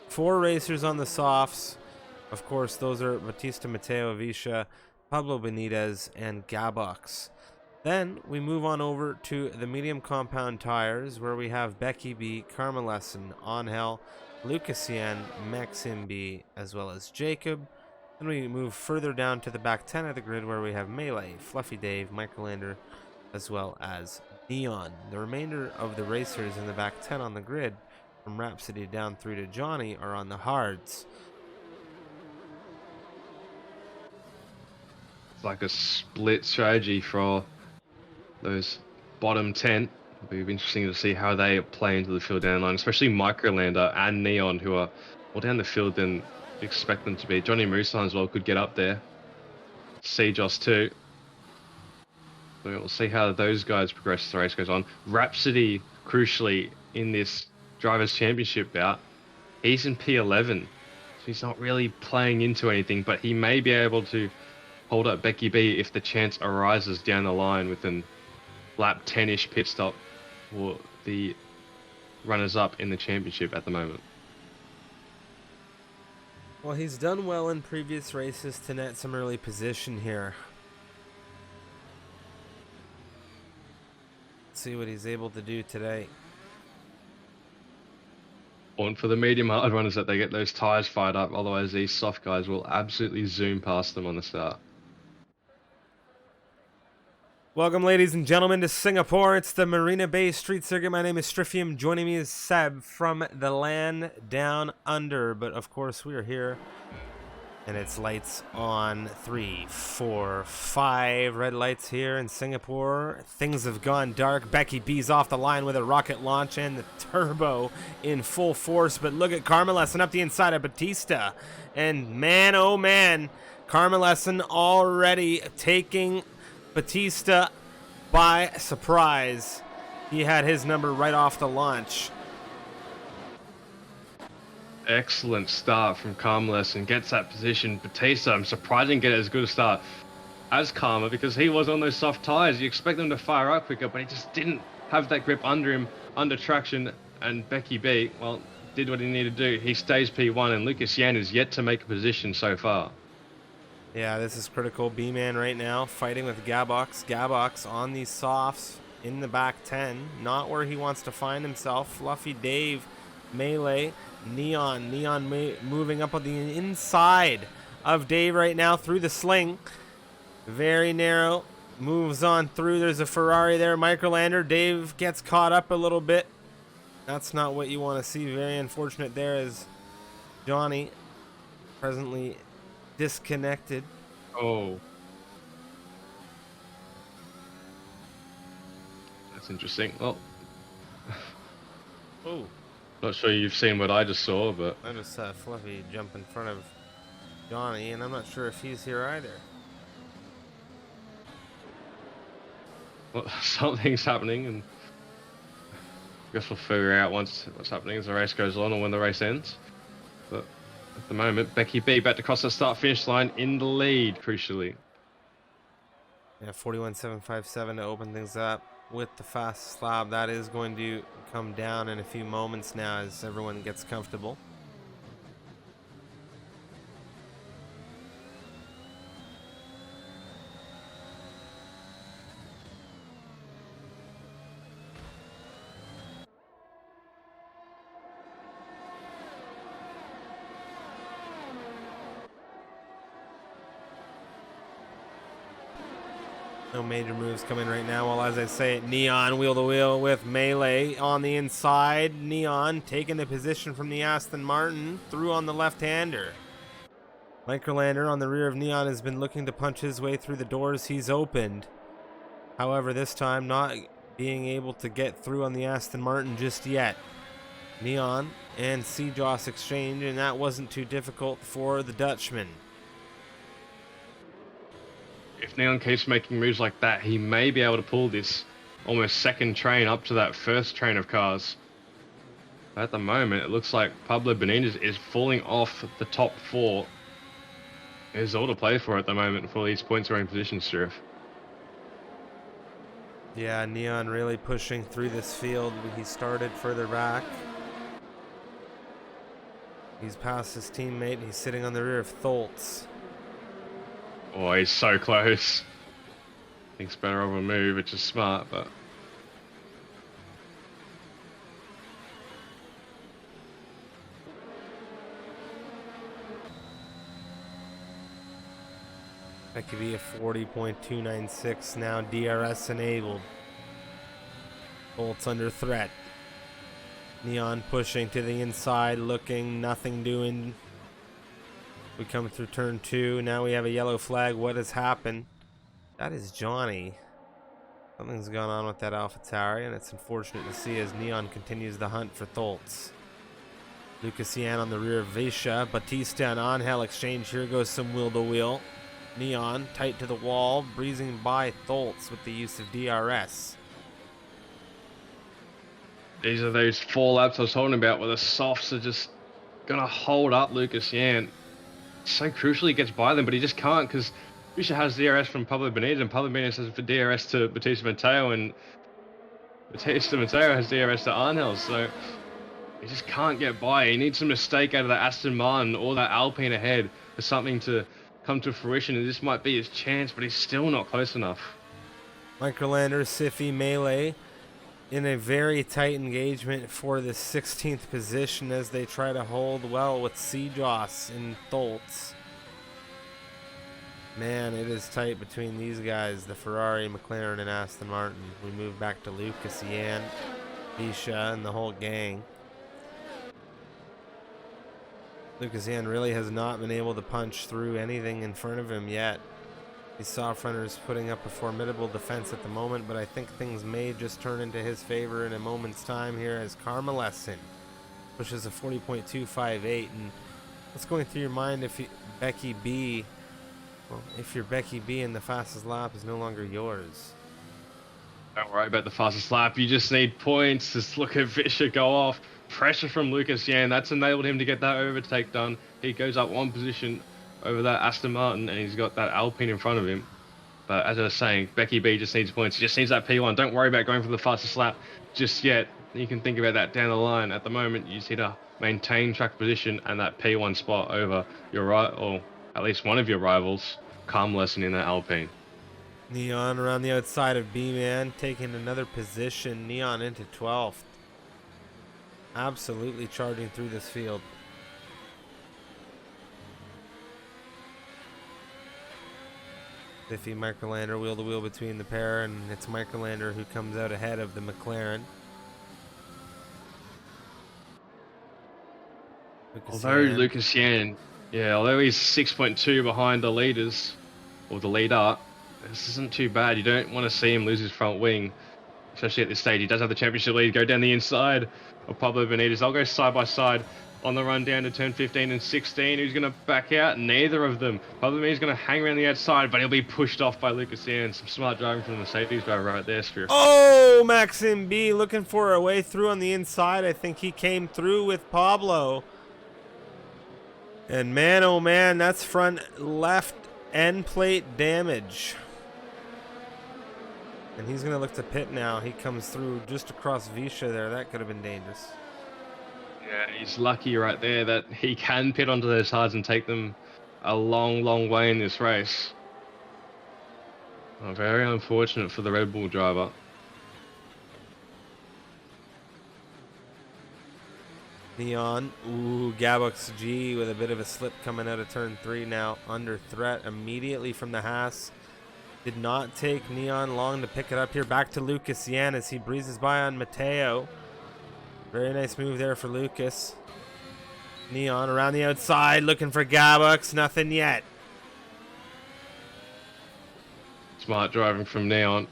[SPEAKER 1] 4 racers on the softs. Of course, those are Batista Mateo, Visha, Pablo Benitez, and Gabox. Then we move on over to the medium compound tires where we have Becky B, Carmelson, Angel, Lucas Yan, Maxim B, as well as Jacob. Then we move further down to the back 10 of the grid where we have Melee, Fluffy Dave, Microlander, as well as Neon. The remainder of the racers in the back 10 on the grid, from Rhapsody down through to Johnny, are on the hards.
[SPEAKER 2] It's like a split strategy for those bottom 10. It'll be interesting to see how they play into the field down the line, especially Microlander and Neon, who are more down the field than you expect them to be. Johnny Musan as well could get up there. CEST too. We'll see how those guys progress as the race goes on. Rhapsody, crucially, in this Drivers' Championship bout, he's in P11. So he's not really playing into anything, but he may be able to hold up Becky B if the chance arises down the line with an lap 10-ish pit stop for the runners-up in the championship at the moment.
[SPEAKER 1] Well, he's done well in previous races to net some early position here. Let's see what he's able to do today.
[SPEAKER 2] And for the medium hard runners that they get those tires fired up, otherwise these soft guys will absolutely zoom past them on the start.
[SPEAKER 1] Welcome, ladies and gentlemen, to Singapore. It's the Marina Bay Street Circuit. My name is Stryfium. Joining me is Seb from the land down under. But, of course, we are here. And it's lights on 3, 4, 5 red lights here in Singapore. Things have gone dark. Becky B's off the line with a rocket launch and the turbo in full force. But look at Carmelesson up the inside of Batista. And man, oh man, Carmelesson already taking Batista by surprise. He had his number right off the launch.
[SPEAKER 2] Excellent start from Carmelis and gets that position. Batista, I'm surprised he didn't get as good a start as Karma because he was on those soft tires. You expect them to fire up quicker, but he just didn't have that grip under him, under traction. And Becky B, well, did what he needed to do. He stays P1, and Lucas Yan is yet to make a position so far.
[SPEAKER 1] Yeah, this is critical. B-Man right now fighting with Gabox. Gabox on these softs in the back 10. Not where he wants to find himself. Fluffy Dave, Melee, Neon. Neon moving up on the inside of Dave right now through the sling. Very narrow. Moves on through. There's a Ferrari there. Microlander. Dave gets caught up a little bit. That's not what you want to see. Very unfortunate there is Johnny presently disconnected.
[SPEAKER 2] Oh. That's interesting. Well.
[SPEAKER 1] Oh.
[SPEAKER 2] Not sure you've seen what I just saw, but...
[SPEAKER 1] I just saw Fluffy jump in front of Johnny, and I'm not sure if he's here either.
[SPEAKER 2] Well, something's happening, and I guess we'll figure out what's happening as the race goes on or when the race ends. But at the moment, Becky B back to cross the start-finish line in the lead, crucially.
[SPEAKER 1] Yeah, 41.757 to open things up with the fast slab. That is going to come down in a few moments now as everyone gets comfortable. No major moves coming right now. Well, as I say, Neon wheel to wheel with Melee on the inside. Neon taking the position from the Aston Martin through on the left-hander. Microlander on the rear of Neon has been looking to punch his way through the doors he's opened. However, this time not being able to get through on the Aston Martin just yet. Neon and CEST exchange, and that wasn't too difficult for the Dutchman.
[SPEAKER 2] If Neon keeps making moves like that, he may be able to pull this almost second train up to that first train of cars. At the moment, it looks like Pablo Benitez is falling off the top 4. There's all to play for at the moment for these points are in position, Striff.
[SPEAKER 1] Yeah, Neon really pushing through this field. He started further back. He's past his teammate. He's sitting on the rear of Tholtz.
[SPEAKER 2] Oh, he's so close. Thinks better of a move, which is smart, but...
[SPEAKER 1] That could be a 40.296 now, DRS enabled. Bolts under threat. Neon pushing to the inside, looking, nothing doing. We come through turn 2. Now we have a yellow flag. What has happened? That is Johnny. Something's gone on with that AlphaTauri, and it's unfortunate to see as Neon continues the hunt for Tholtz. Lucas Yan on the rear of Vesha. Batista and Angel exchange. Here goes some wheel-to-wheel. Neon tight to the wall, breezing by Tholtz with the use of DRS.
[SPEAKER 2] These are those 4 laps I was talking about where the softs are just going to hold up Lucas Yan. So crucially he gets by them, but he just can't because Fischer has DRS from Pablo Benitez, and Pablo Benitez has DRS to Batista Mateo, and Batista Mateo has DRS to Angel, so he just can't get by. He needs a mistake out of that Aston Martin or that Alpine ahead for something to come to fruition, and this might be his chance, but he's still not close enough.
[SPEAKER 1] Microlander, Siffy, Melee in a very tight engagement for the 16th position as they try to hold well with Sejoss and Tholtz. Man, it is tight between these guys, the Ferrari, McLaren, and Aston Martin. We move back to Lucas, Yan, Bisha, and the whole gang. Lucas Yan really has not been able to punch through anything in front of him yet. These soft runners putting up a formidable defense at the moment, but I think things may just turn into his favor in a moment's time here as Carmelesson pushes a 40.258. And what's going through your mind if Becky B, well, if you're Becky B and the fastest lap is no longer yours?
[SPEAKER 2] Don't worry about the fastest lap. You just need points. Just look at Fischer go off. Pressure from Lucas Yan. That's enabled him to get that overtake done. He goes up 1 position over that Aston Martin, and he's got that Alpine in front of him. But as I was saying, Becky B just needs points. He just needs that P1. Don't worry about going for the fastest lap just yet. You can think about that down the line. At the moment, you just need to maintain track position and that P1 spot over your right, or at least one of your rivals, Carmelesson in that Alpine.
[SPEAKER 1] Neon around the outside of B-Man, taking another position. Neon into 12th. Absolutely charging through this field. Iffy Microlander wheel to wheel between the pair, and it's Microlander who comes out ahead of the McLaren.
[SPEAKER 2] Lucas Yan, although he's 6.2 behind the leaders, or the leader, this isn't too bad. You don't want to see him lose his front wing, especially at this stage. He does have the championship lead. Go down the inside of Pablo Benitez. I'll go side by side on the run down to turn 15 and 16. Who's going to back out? Neither of them. Pablo Benitez is going to hang around the outside, but he'll be pushed off by Lucas Yan. Some smart driving from the Mercedes driver right there, Sphere.
[SPEAKER 1] Oh, Maxim B looking for a way through on the inside. I think he came through with Pablo. And man, oh man, that's front left end plate damage. And he's going to look to pit now. He comes through just across Visha there. That could have been dangerous.
[SPEAKER 2] Yeah, he's lucky right there that he can pit onto those hards and take them a long, long way in this race. Very unfortunate for the Red Bull driver.
[SPEAKER 1] Neon. Ooh, Gabux G with a bit of a slip coming out of turn 3 now. Under threat immediately from the Haas. Did not take Neon long to pick it up here. Back to Lucas Yan as he breezes by on Mateo. Very nice move there for Lucas. Neon around the outside looking for Gabux. Nothing yet.
[SPEAKER 2] Smart driving from Neon.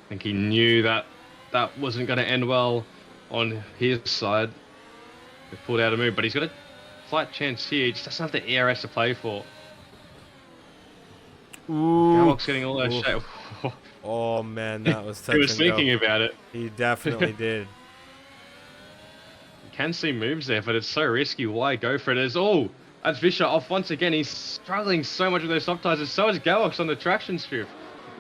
[SPEAKER 2] I think he knew that that wasn't going to end well on his side. He pulled out a move, but he's got a slight chance here. He just doesn't have the ERS to play for.
[SPEAKER 1] Ooh.
[SPEAKER 2] Gabux getting all those shit.
[SPEAKER 1] Oh man, that was touch
[SPEAKER 2] He was
[SPEAKER 1] and
[SPEAKER 2] thinking
[SPEAKER 1] go.
[SPEAKER 2] about it.
[SPEAKER 1] He definitely did.
[SPEAKER 2] You can see moves there, but it's so risky. Why go for it? That's Vischer off once again. He's struggling so much with those soft tires. So is Gabux on the traction strip.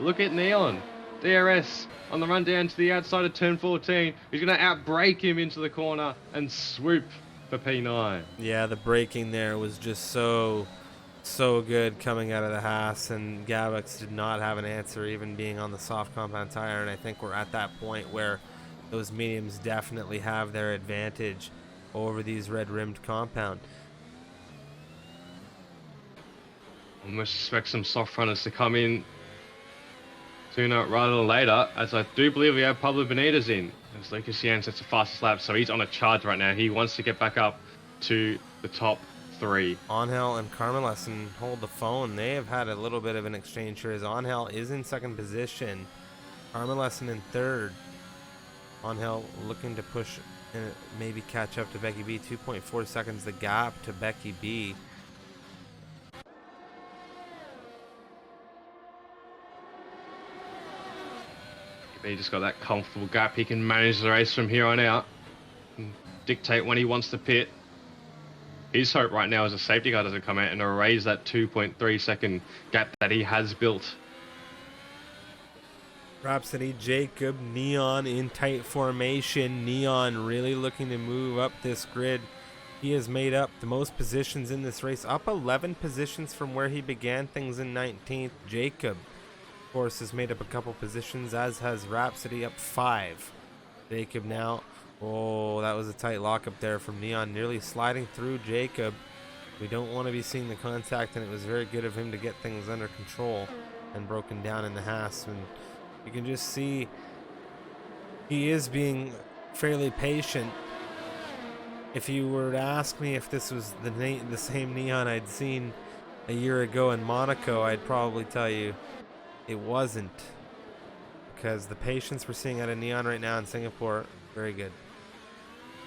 [SPEAKER 2] Look at Neon. DRS on the run down to the outside of turn 14. He's going to outbrake him into the corner and swoop for P9.
[SPEAKER 1] Yeah, the braking there was just so good coming out of the Haas, and Gabux did not have an answer, even being on the soft compound tire. And I think we're at that point where those mediums definitely have their advantage over these red rimmed compound.
[SPEAKER 2] Almost expect some soft runners to come in sooner rather than later, as I do believe we have Pablo Benitez in. As Lucas Yan sets the fastest lap, so he's on a charge right now. He wants to get back up to the top 3.
[SPEAKER 1] Angel and Carmelesen hold the phone. They have had a little bit of an exchange here as Angel is in second position. Carmelesen in third. Angel looking to push and maybe catch up to Becky B. 2.4 seconds the gap to Becky B.
[SPEAKER 2] He just got that comfortable gap. He can manage the race from here on out and dictate when he wants to pit. His hope right now is a safety car doesn't come out and erase that 2.3 second gap that he has built.
[SPEAKER 1] Rhapsody, Jacob, Neon in tight formation. Neon really looking to move up this grid. He has made up the most positions in this race, up 11 positions from where he began things in 19th. Jacob, of course, has made up a couple positions, as has Rhapsody, up 5. Jacob now, oh, that was a tight lockup there from Neon, nearly sliding through Jacob. We don't want to be seeing the contact, and it was very good of him to get things under control and broken down in the Haas. And you can just see he is being fairly patient. If you were to ask me if this was the same Neon I'd seen a year ago in Monaco, I'd probably tell you it wasn't, because the patience we're seeing out of Neon right now in Singapore, very good.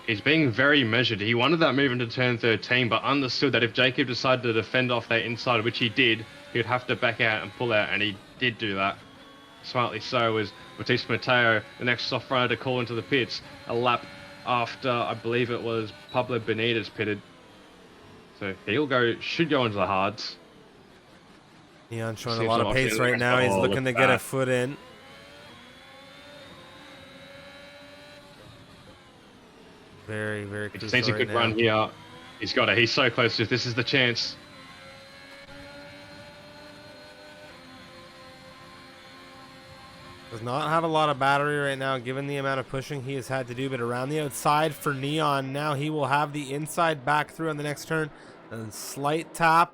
[SPEAKER 2] He's being very measured. He wanted that move into turn 13, but understood that if Jacob decided to defend off that inside, which he did, he'd have to back out and pull out, and he did do that. Smartly so, as Bautista Mateo, the next soft runner to call into the pits, a lap after, I believe it was Pablo Benitez pitted. So should go into the hards.
[SPEAKER 1] Neon showing a lot of pace right now. He's looking to get a foot in. Very, very crucial.
[SPEAKER 2] He just needs a good run here. He's got it. He's so close to it. This is the chance.
[SPEAKER 1] Does not have a lot of battery right now, given the amount of pushing he has had to do. But around the outside for Neon, now he will have the inside back through on the next turn. A slight tap.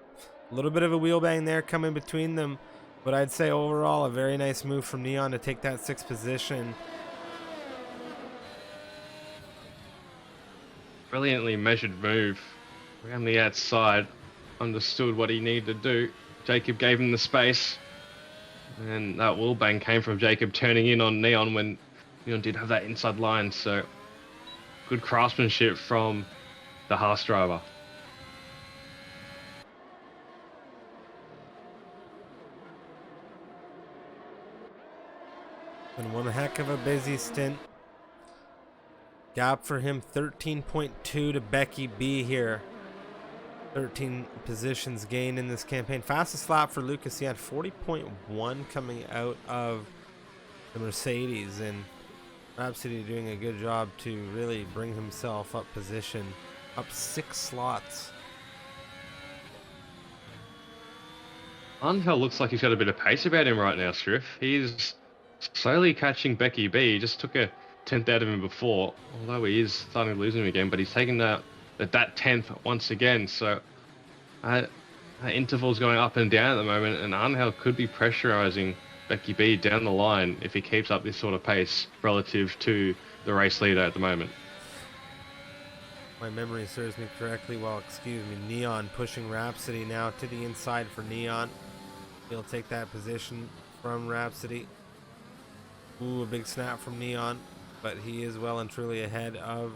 [SPEAKER 1] A little bit of a wheel bang there coming between them. But I'd say overall a very nice move from Neon to take that 6th position.
[SPEAKER 2] Brilliantly measured move. Around the outside. Understood what he needed to do. Jacob gave him the space. And that wheel bang came from Jacob turning in on Neon when Neon did have that inside line. So good craftsmanship from the Haas driver.
[SPEAKER 1] And one heck of a busy stint. Gap for him 13.2 to Becky B here. 13 positions gained in this campaign. Fastest lap for Lucas. He had 40.1 coming out of the Mercedes, and Rhapsody doing a good job to really bring himself up position, up 6 slots.
[SPEAKER 2] Angel looks like he's got a bit of pace about him right now, Striff. He's slowly catching Becky B. He just took a 10th out of him before, although he is starting to lose him again, but he's taking that 10th once again. So interval's going up and down at the moment, and Angel could be pressurizing Becky B down the line if he keeps up this sort of pace relative to the race leader at the moment.
[SPEAKER 1] My memory serves me correctly. Well, excuse me, Neon pushing Rhapsody now to the inside for Neon. He'll take that position from Rhapsody. Ooh, a big snap from Neon, but he is well and truly ahead of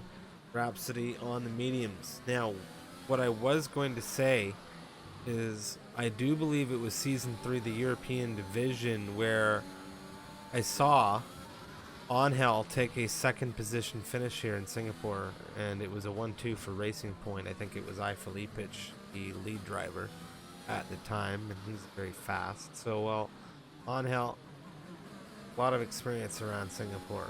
[SPEAKER 1] Rhapsody on the mediums. Now, what I was going to say is I do believe it was Season 3, the European Division, where I saw Angel take a 2nd position finish here in Singapore, and it was a 1-2 for Racing Point. I think it was Felipic, the lead driver at the time, and he's very fast. So, well, Angel, a lot of experience around Singapore.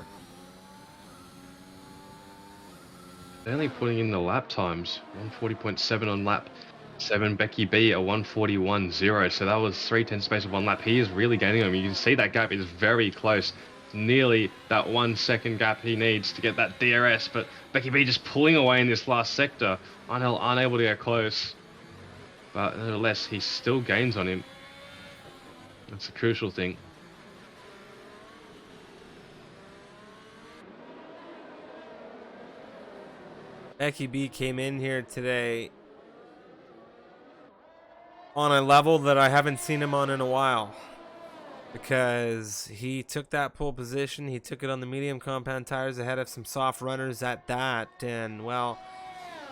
[SPEAKER 2] They're only putting in the lap times. 140.7 on lap 7. Becky B a 141.0. So that was 3/10 space of 1 lap. He is really gaining on him. You can see that gap is very close. It's nearly that 1 second gap he needs to get that DRS. But Becky B just pulling away in this last sector. Angel unable to get close. but nevertheless, he still gains on him. That's a crucial thing.
[SPEAKER 1] Becky B came in here today on a level that I haven't seen him on in a while, because he took that pole position. He took it on the medium compound tires ahead of some soft runners at that, and well,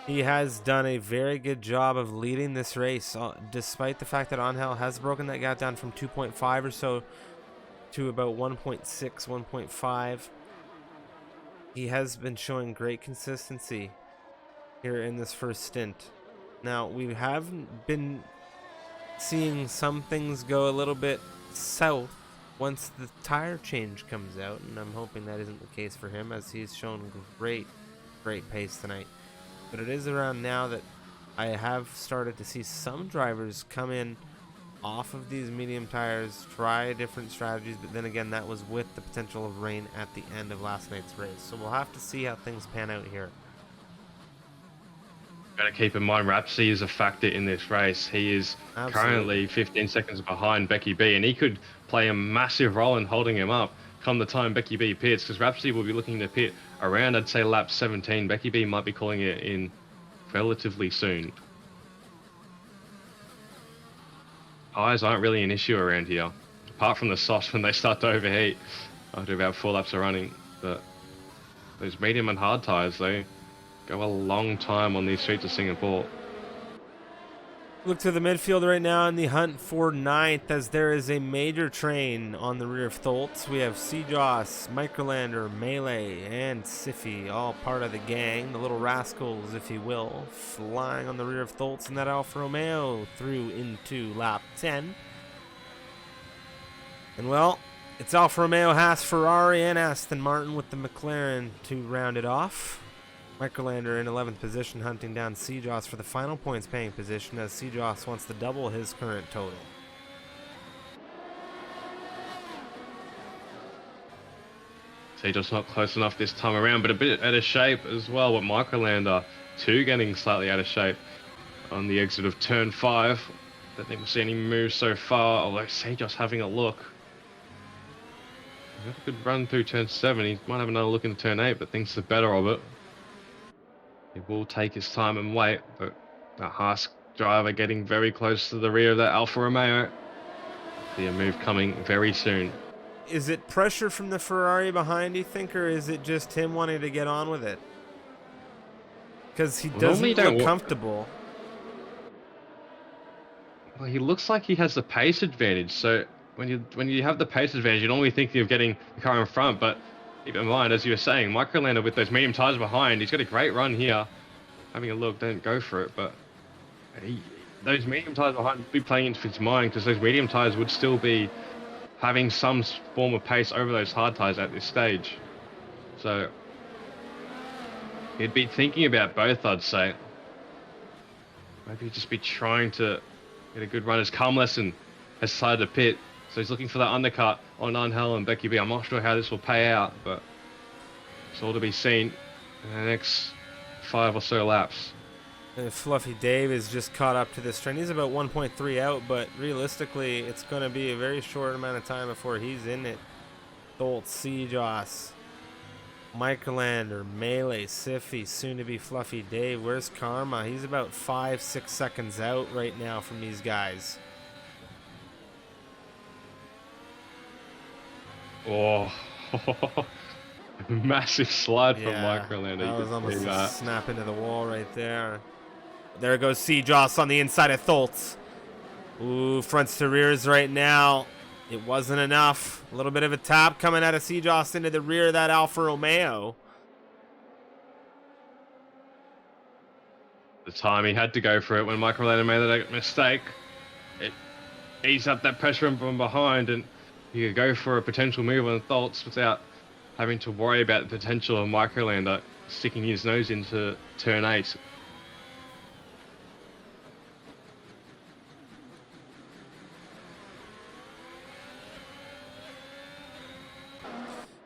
[SPEAKER 1] he has done a very good job of leading this race, despite the fact that Angel has broken that gap down from 2.5 or so to about 1.6, 1.5. He has been showing great consistency here in this first stint. Now, we have been seeing some things go a little bit south once the tire change comes out, and I'm hoping that isn't the case for him, as he's shown great pace tonight. But it is around now that I have started to see some drivers come in off of these medium tires, try different strategies, but then again, that was with the potential of rain at the end of last night's race. So we'll have to see how things pan out here.
[SPEAKER 2] Gotta keep in mind, Rapsy is a factor in this race. He is currently 15 seconds behind Becky B, and he could play a massive role in holding him up come the time Becky B pits, because Rapsy will be looking to pit around, I'd say, lap 17. Becky B might be calling it in relatively soon. Tires aren't really an issue around here, apart from the softs when they start to overheat after about 4 laps of running. But those medium and hard tires, though, go a long time on these streets of Singapore.
[SPEAKER 1] Look to the midfield right now in the hunt for 9th, as there is a major train on the rear of Tholtz. We have Seajoss, Microlander, Melee, and Siffy, all part of the gang, the little rascals, if you will, flying on the rear of Tholtz, and that Alfa Romeo through into lap 10. And well, it's Alfa Romeo, Haas, Ferrari, and Aston Martin with the McLaren to round it off. Microlander in 11th position, hunting down Seajoss for the final points paying position, as Seajoss wants to double his current total.
[SPEAKER 2] Seajoss not close enough this time around, but a bit out of shape as well, with Microlander 2 getting slightly out of shape on the exit of turn 5. Don't think we'll see any moves so far, although Seajoss having a look. He had a good run through turn 7. He might have another look into turn 8, but thinks the better of it. He will take his time and wait, but that Haas driver getting very close to the rear of that Alfa Romeo. See a move coming very soon.
[SPEAKER 1] Is it pressure from the Ferrari behind, you think, or is it just him wanting to get on with it? Because he doesn't look comfortable.
[SPEAKER 2] Well, he looks like he has the pace advantage, so when you have the pace advantage, you normally think of getting the car in front, but keep in mind, as you were saying, Microlander with those medium tires behind, he's got a great run here. Having a look, don't go for it, but those medium tires behind would be playing into his mind, because those medium tires would still be having some form of pace over those hard tires at this stage. So he'd be thinking about both, I'd say. Maybe he'd just be trying to get a good run, as Carmlesson has decided to pit. So he's looking for that undercut on Angel and Becky B. I'm not sure how this will pay out, but it's all to be seen in the next 5 or so laps.
[SPEAKER 1] And Fluffy Dave is just caught up to this train. He's about 1.3 out, but realistically, it's going to be a very short amount of time before he's in it. Tholtz, Seajoss, Microlander, Melee, Siffy, soon to be Fluffy Dave. Where's Karma? He's about 5-6 seconds out right now from these guys.
[SPEAKER 2] Oh, massive slide from
[SPEAKER 1] Yeah,
[SPEAKER 2] Microlander.
[SPEAKER 1] that was almost a snap into the wall right there. There goes Seajoss on the inside of Tholtz. Ooh, fronts to rears right now. It wasn't enough. A little bit of a tap coming out of Seajoss into the rear of that Alfa Romeo.
[SPEAKER 2] The time he had to go for it when Microlander made that mistake. It eased up that pressure from behind, and he could go for a potential move on Tholtz without having to worry about the potential of Microlander sticking his nose into turn 8.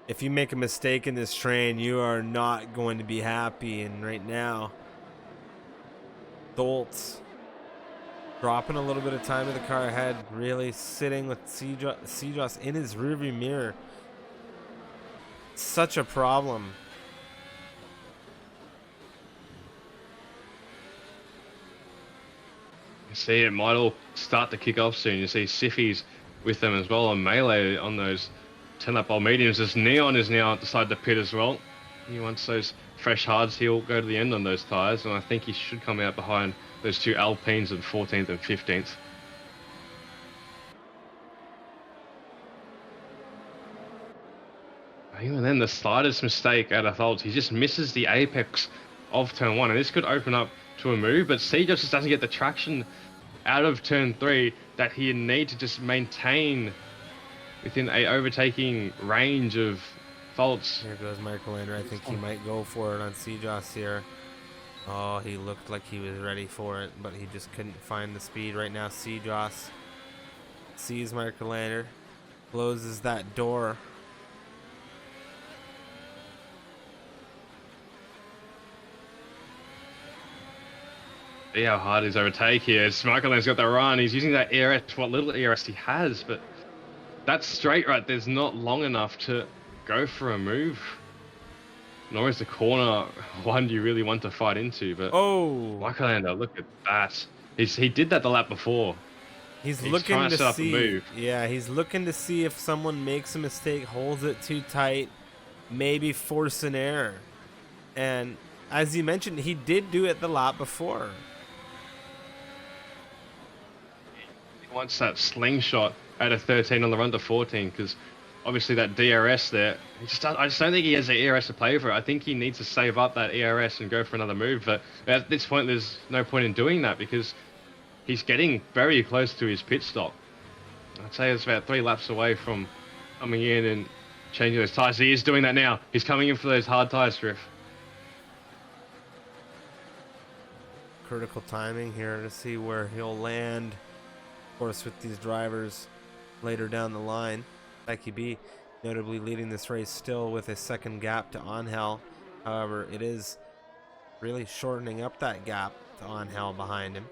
[SPEAKER 1] If you make a mistake in this train, you are not going to be happy. And right now, Tholtz dropping a little bit of time to the car ahead, really sitting with Sejoss in his rearview mirror. Such a problem.
[SPEAKER 2] You see, it might all start to kick off soon. You see Siffy's with them as well, and Melee on those 10-lap old mediums. As Neon is now decided to pit as well. He wants those fresh hards. He'll go to the end on those tyres, and I think he should come out behind those two Alpines in 14th and 15th. Even then, the slightest mistake out of faults, he just misses the apex of turn 1, and this could open up to a move, but C just doesn't get the traction out of turn 3 that he need to just maintain within a overtaking range of faults.
[SPEAKER 1] Here goes Michael Lander. I think he might go for it on Sejoss here. Oh, he looked like he was ready for it, but he just couldn't find the speed. Right now, Sejoss sees Michael Lander, closes that door.
[SPEAKER 2] See how hard his overtake here. Smarkerland's got the run. He's using that ERS, what little ERS he has, but that straight right there's not long enough to go for a move. Nor is the corner one you really want to fight into, but Smarkerlander, look at that. He did that the lap before.
[SPEAKER 1] He's looking
[SPEAKER 2] trying to set up a
[SPEAKER 1] see.
[SPEAKER 2] move.
[SPEAKER 1] Yeah, he's looking to see if someone makes a mistake, holds it too tight, maybe force an error. And as you mentioned, he did do it the lap before.
[SPEAKER 2] He wants that slingshot out of 13 on the run to 14, because obviously that DRS there, I just don't think he has the ERS to play for it. I think he needs to save up that ERS and go for another move, but at this point there's no point in doing that because he's getting very close to his pit stop. I'd say it's about 3 laps away from coming in and changing those tyres. He is doing that now. He's coming in for those hard tyres, Drift.
[SPEAKER 1] Critical timing here to see where he'll land. Of course, with these drivers later down the line. Becky B notably leading this race still with a second gap to Angel. However, it is really shortening up that gap to Angel behind him.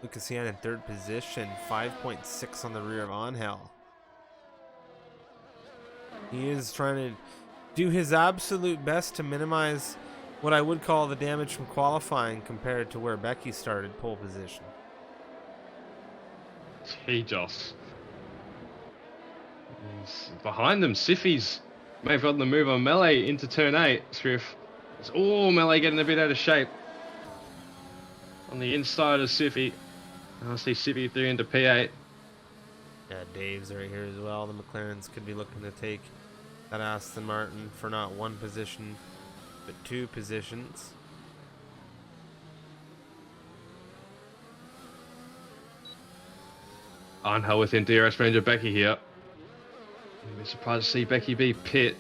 [SPEAKER 1] Lucas Yan in third position, 5.6 on the rear of Angel. He is trying to do his absolute best to minimize what I would call the damage from qualifying compared to where Becky started pole position.
[SPEAKER 2] Joss. Behind them, Siffy's may have gotten the move on Melee into turn 8. Swift. Oh, Melee getting a bit out of shape. On the inside of Siffy. I see Siffy through into P8.
[SPEAKER 1] Yeah, Dave's right here as well. The McLarens could be looking to take that Aston Martin for not 1 position, but 2 positions.
[SPEAKER 2] Angel within DRS range of Becky here. I'd be surprised to see Becky B pit.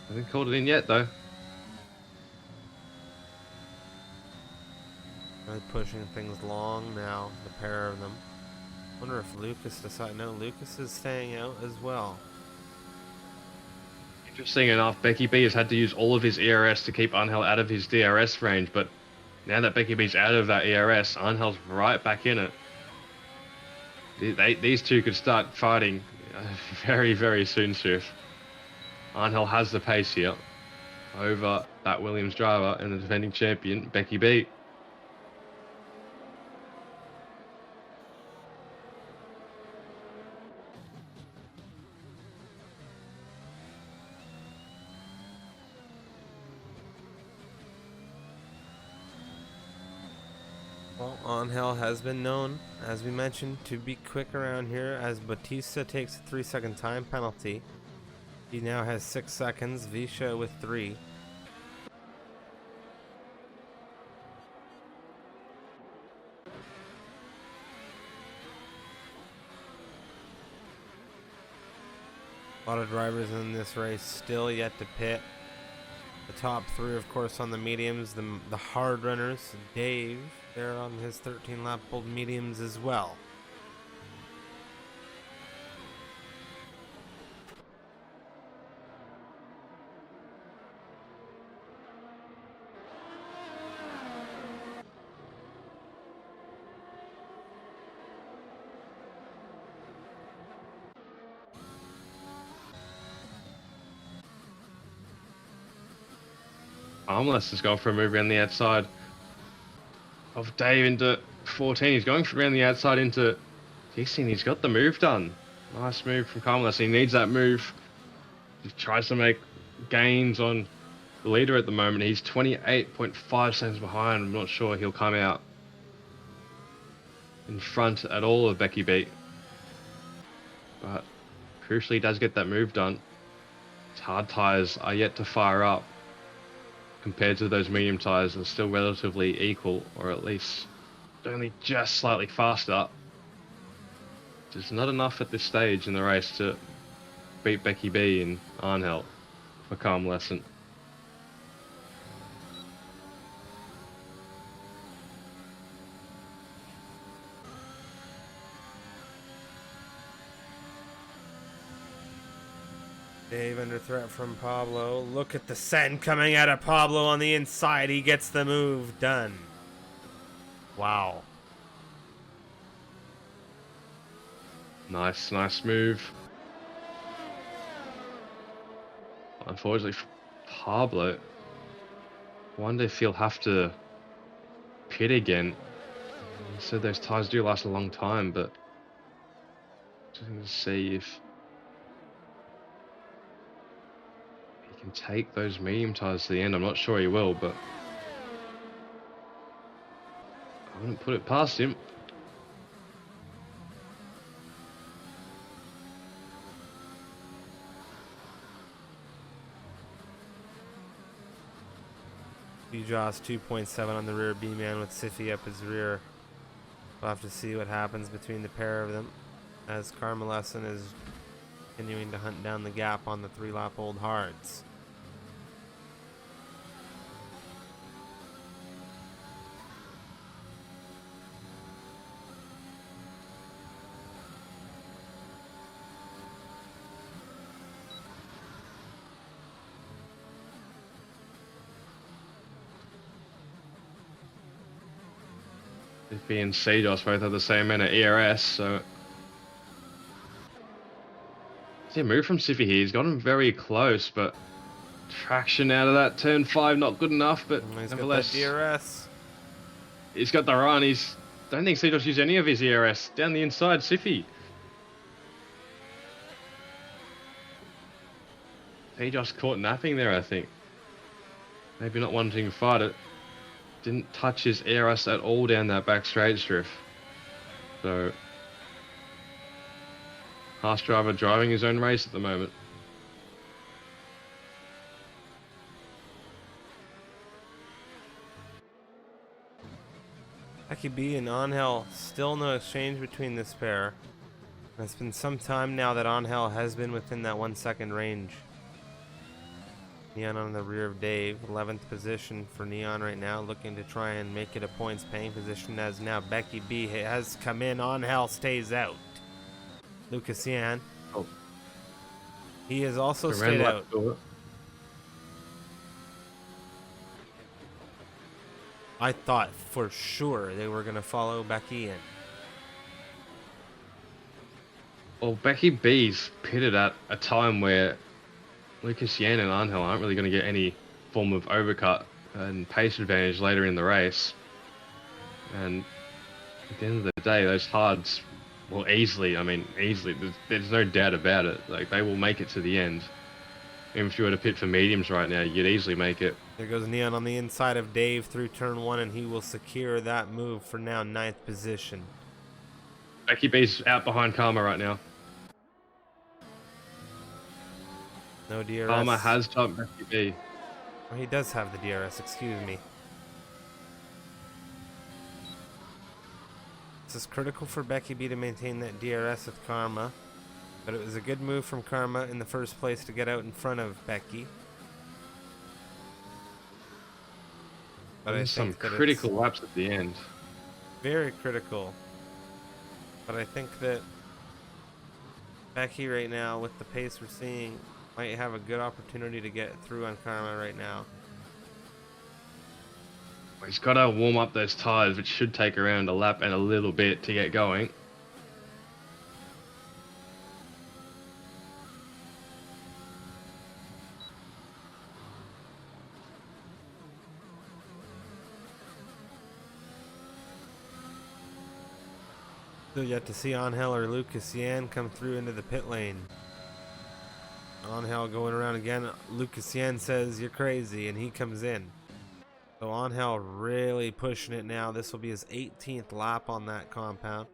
[SPEAKER 2] Haven't called it in yet though.
[SPEAKER 1] Really pushing things long now, the pair of them. Wonder if Lucas decided. No, Lucas is staying out as well.
[SPEAKER 2] Interesting enough, Becky B has had to use all of his ERS to keep Angel out of his DRS range, but now that Becky B's out of that ERS, Angel's right back in it. These two could start fighting very, very soon, Swift. Angel has the pace here over that Williams driver and the defending champion, Becky B.
[SPEAKER 1] Well, Angel has been known, as we mentioned, to be quick around here as Batista takes a 3-second time penalty. He now has 6 seconds, Visha with 3. A lot of drivers in this race still yet to pit. The top 3, of course, on the mediums, the hard runners. Dave, there on his 13-lap old mediums as well.
[SPEAKER 2] Harmless has gone for a move around the outside of Dave into 14. He's going around the outside into 16. He's got the move done. Nice move from Harmless. He needs that move. He tries to make gains on the leader at the moment. He's 28.5 seconds behind. I'm not sure he'll come out in front at all of Becky B. But crucially, he does get that move done. His hard tires are yet to fire up compared to those medium tires. Are still relatively equal, or at least only just slightly faster. Just not enough at this stage in the race to beat Becky B and Arnhelt for Calm Lesson.
[SPEAKER 1] Dave under threat from Pablo. Look at the send coming out of Pablo on the inside. He gets the move done. Wow.
[SPEAKER 2] Nice move. Unfortunately for Pablo, I wonder if he'll have to pit again. He said those tires do last a long time, but just going to see if he can take those medium tires to the end. I'm not sure he will, but I wouldn't put it past him.
[SPEAKER 1] He draws 2.7 on the rear B-man with Siffy up his rear. We'll have to see what happens between the pair of them as Carmelesson is continuing to hunt down the gap on the 3-lap old hards.
[SPEAKER 2] Siffy and Sedos both have the same amount of ERS, so see a move from Siffy here. He's got him very close, but traction out of that turn 5 not good enough. But
[SPEAKER 1] He's
[SPEAKER 2] nevertheless,
[SPEAKER 1] got that DRS.
[SPEAKER 2] He's got the run. Don't think Sedos used any of his ERS down the inside. Siffy. Sedos caught napping there, I think. Maybe not wanting to fight it. Didn't touch his ERS at all down that back straight drift. So, Haas driver driving his own race at the moment.
[SPEAKER 1] Becky B and Angel, still no exchange between this pair. It's been some time now that Angel has been within that 1 second range. Neon on the rear of Dave, 11th position for Neon right now, looking to try and make it a points paying position as now Becky B has come in. Angel stays out. Lucas Yan.
[SPEAKER 2] Oh.
[SPEAKER 1] He has also stayed out. I thought for sure they were going to follow Becky in.
[SPEAKER 2] Well, Becky B's pitted at a time where Lucas Yan and Angel aren't really going to get any form of overcut and pace advantage later in the race. And at the end of the day, those hards will easily, there's no doubt about it. Like, they will make it to the end. Even if you were to pit for mediums right now, you'd easily make it.
[SPEAKER 1] There goes Neon on the inside of Dave through turn 1, and he will secure that move for now 9th position.
[SPEAKER 2] Becky B's out behind Karma right now.
[SPEAKER 1] No DRS.
[SPEAKER 2] Karma has jumped Becky B.
[SPEAKER 1] Oh, he does have the DRS, excuse me. This is critical for Becky B to maintain that DRS with Karma. But it was a good move from Karma in the first place to get out in front of Becky. But
[SPEAKER 2] There's
[SPEAKER 1] I
[SPEAKER 2] some
[SPEAKER 1] think that
[SPEAKER 2] critical
[SPEAKER 1] it's
[SPEAKER 2] laps at the end.
[SPEAKER 1] very critical. But I think that Becky right now, with the pace we're seeing, might have a good opportunity to get through on Karma right now.
[SPEAKER 2] He's got to warm up those tires, which should take around a lap and a little bit to get going.
[SPEAKER 1] Still yet to see Angel or Lucas Yan come through into the pit lane. Angel going around again. Lucas Yan says, "You're crazy," and he comes in. So Angel really pushing it now. This will be his 18th lap on that compound.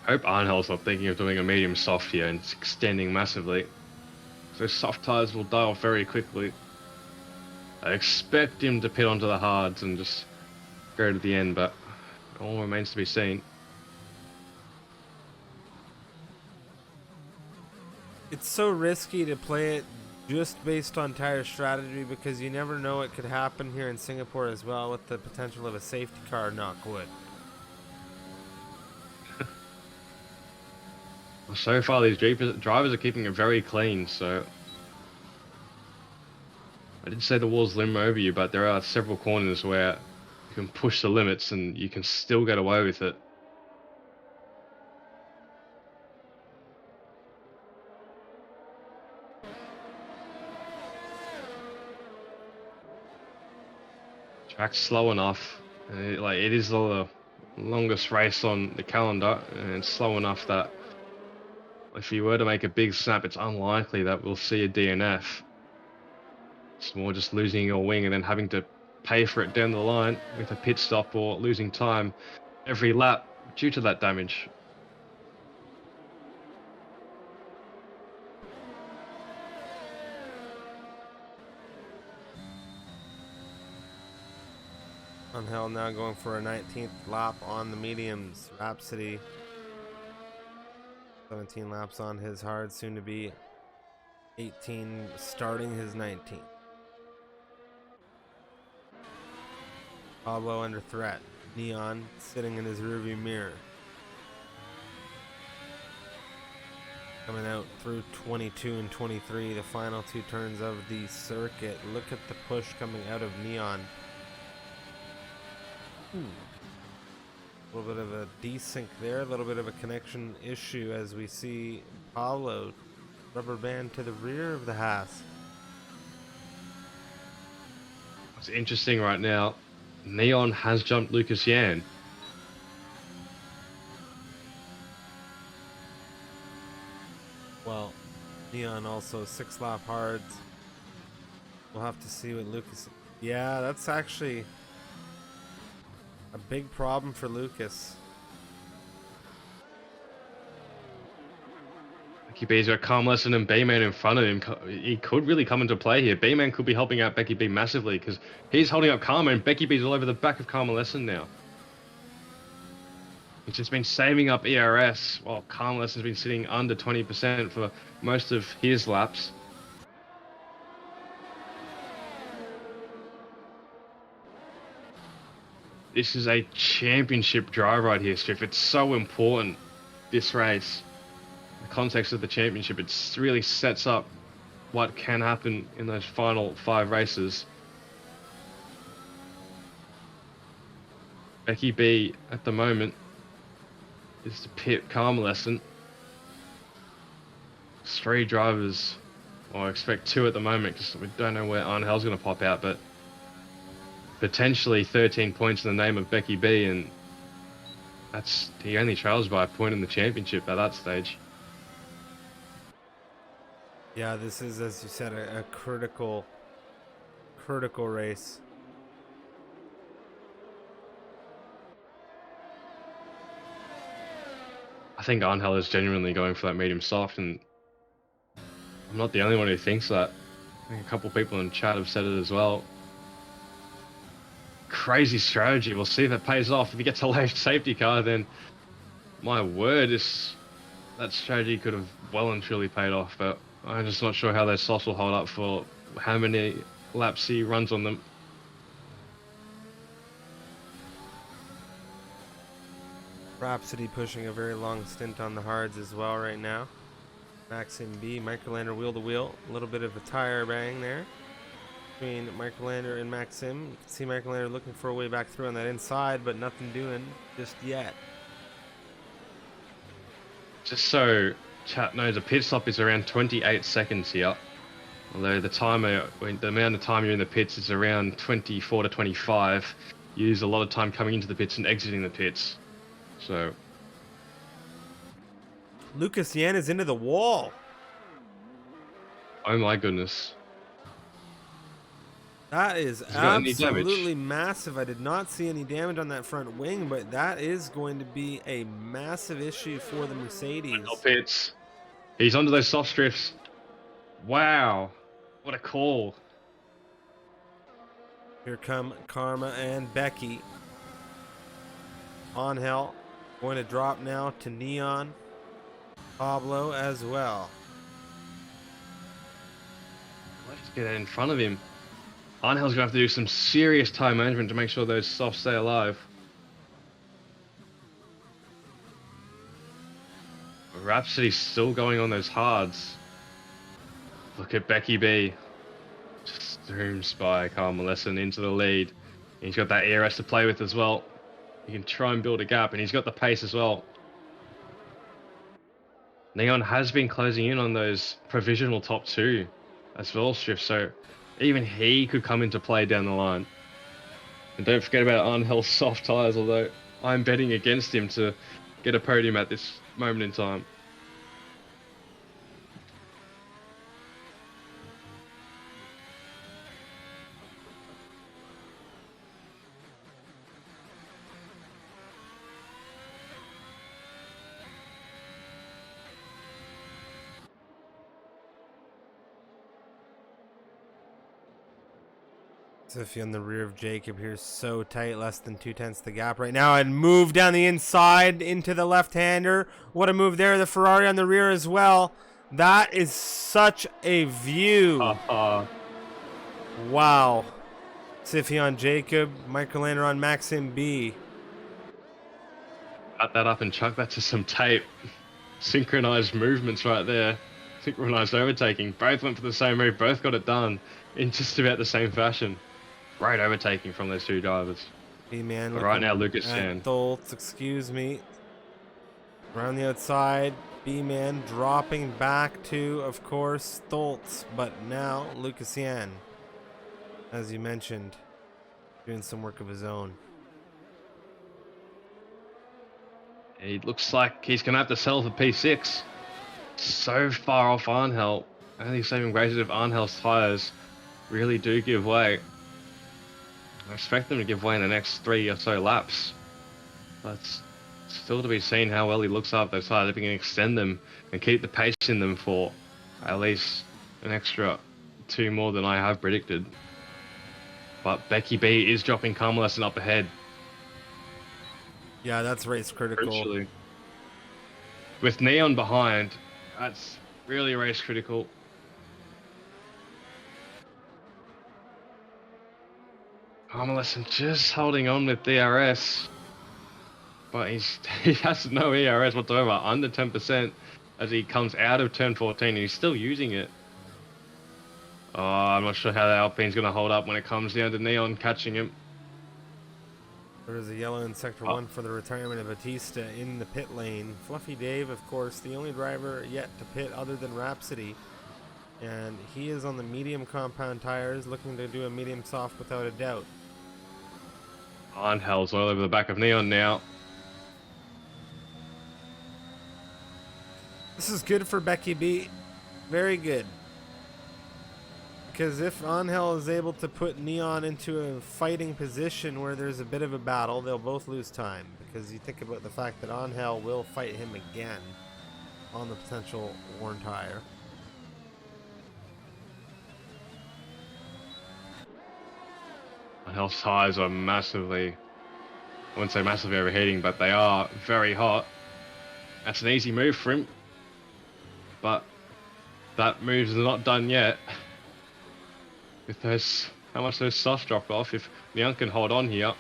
[SPEAKER 2] I hope Arnhell's not thinking of doing a medium soft here and it's extending massively. So soft tires will die off very quickly. I expect him to pit onto the hards and just go to the end, but it all remains to be seen.
[SPEAKER 1] It's so risky to play it just based on tire strategy because you never know what could happen here in Singapore as well with the potential of a safety car, knock wood.
[SPEAKER 2] So far, these drivers are keeping it very clean, so... I did say the walls limb over you, but there are several corners where you can push the limits and you can still get away with it. Track's slow enough, and it is the longest race on the calendar, and it's slow enough that if you were to make a big snap, it's unlikely that we'll see a DNF. It's more just losing your wing and then having to pay for it down the line with a pit stop or losing time every lap due to that damage.
[SPEAKER 1] Angel now going for a 19th lap on the mediums. Rhapsody 17 laps on his hard, soon to be 18, starting his 19th. Pablo under threat. Neon sitting in his rearview mirror. Coming out through 22 and 23, the final two turns of the circuit. Look at the push coming out of Neon. A little bit of a desync there, a little bit of a connection issue as we see Pablo rubber band to the rear of the Haas.
[SPEAKER 2] What's interesting right now, Neon has jumped Lucas Yan.
[SPEAKER 1] Well, Neon also 6 lap hards. We'll have to see what Lucas... Yeah, that's actually a big problem for Lucas.
[SPEAKER 2] Becky B's got Calm Lesson and B-Man in front of him. He could really come into play here. B-Man could be helping out Becky B massively because he's holding up Karma and Becky B's all over the back of Karma Lesson now. He's just been saving up ERS while Karma Lesson's been sitting under 20% for most of his laps. This is a championship drive right here, Striff. It's so important, this race. The context of the championship, it really sets up what can happen in those final 5 races. Becky B at the moment is to pit Karma Lesson. 3 drivers, or I expect 2 at the moment because we don't know where Arnhel's going to pop out, but potentially 13 points in the name of Becky B, and he only trails by a point in the championship at that stage.
[SPEAKER 1] Yeah, this is, as you said, a critical race.
[SPEAKER 2] I think Angel is genuinely going for that medium soft, and I'm not the only one who thinks that. I think a couple of people in chat have said it as well. Crazy strategy. We'll see if it pays off. If he gets a late safety car, then my word, that strategy could have well and truly paid off, but I'm just not sure how those softs will hold up for how many laps he runs on them.
[SPEAKER 1] Rhapsody pushing a very long stint on the hards as well right now. Maxim B, Microlander wheel to wheel. A little bit of a tire bang there between Microlander and Maxim. You can see Microlander looking for a way back through on that inside, but nothing doing just yet.
[SPEAKER 2] Just so chat knows, a pit stop is around 28 seconds here. Although the amount of time you're in the pits is around 24 to 25. use a lot of time coming into the pits and exiting the pits. So
[SPEAKER 1] Lucas Yan is into the wall.
[SPEAKER 2] oh my goodness.
[SPEAKER 1] That is
[SPEAKER 2] Has he got any damage?
[SPEAKER 1] absolutely massive. I did not see any damage on that front wing, but that is going to be a massive issue for the Mercedes.
[SPEAKER 2] No pits. He's onto those soft strips. Wow. What a call.
[SPEAKER 1] Here come Karma and Becky. Angel going to drop now to Neon. Pablo as well.
[SPEAKER 2] Let's get in front of him. Angel's gonna have to do some serious time management to make sure those softs stay alive. Rhapsody's still going on those hards. Look at Becky B. Just zooms by Carmelesson into the lead. He's got that ERS to play with as well. He can try and build a gap, and he's got the pace as well. Neon has been closing in on those provisional top two as well strips, so even he could come into play down the line. And don't forget about Angel's soft tyres, although I'm betting against him to get a podium at this moment in time.
[SPEAKER 1] Tiffy on the rear of Jacob here, so tight, less than 2/10 the gap right now, and move down the inside into the left-hander. What a move there, the Ferrari on the rear as well. That is such a view. Wow. Tiffy on Jacob, Microlander on Maxim B.
[SPEAKER 2] Cut that up and chuck that to some tape. Synchronized movements right there. Synchronized overtaking. Both went for the same move, both got it done in just about the same fashion. Great overtaking from those two drivers.
[SPEAKER 1] Hey man,
[SPEAKER 2] but right now Lucas Yan.
[SPEAKER 1] Stoltz, excuse me. Around the outside, B-Man dropping back to, of course, Stoltz. But now Lucas Yan, as you mentioned, doing some work of his own.
[SPEAKER 2] It looks like he's going to have to settle for P6. So far off Angel. Only saving graces if Angel's tyres really do give way. I expect them to give way in the next 3 or so laps. But still to be seen how well he looks after those tyres. If he can extend them and keep the pace in them for at least an extra 2 more than I have predicted. But Becky B is dropping Carmelesson up ahead.
[SPEAKER 1] Yeah, that's race critical.
[SPEAKER 2] Crucially. With Neon behind, that's really race critical. Carmelesson just holding on with DRS. But he has no ERS whatsoever, under 10% as he comes out of turn 14 and he's still using it. Oh, I'm not sure how the Alpine's going to hold up when it comes down to Neon catching him.
[SPEAKER 1] There is a yellow in Sector 1 for the retirement of Batista in the pit lane. Fluffy Dave, of course, the only driver yet to pit other than Rhapsody. And he is on the medium compound tires, looking to do a medium soft without a doubt.
[SPEAKER 2] Angel's all over the back of Neon now.
[SPEAKER 1] This is good for Becky B. Very good. Because if Angel is able to put Neon into a fighting position where there's a bit of a battle, they'll both lose time. Because you think about the fact that Angel will fight him again on the potential worn tire.
[SPEAKER 2] Angel's tires are massively, I wouldn't say massively overheating, but they are very hot. That's an easy move for him. But that move's not done yet. With those, how much those softs drop off, if Neon can hold on here.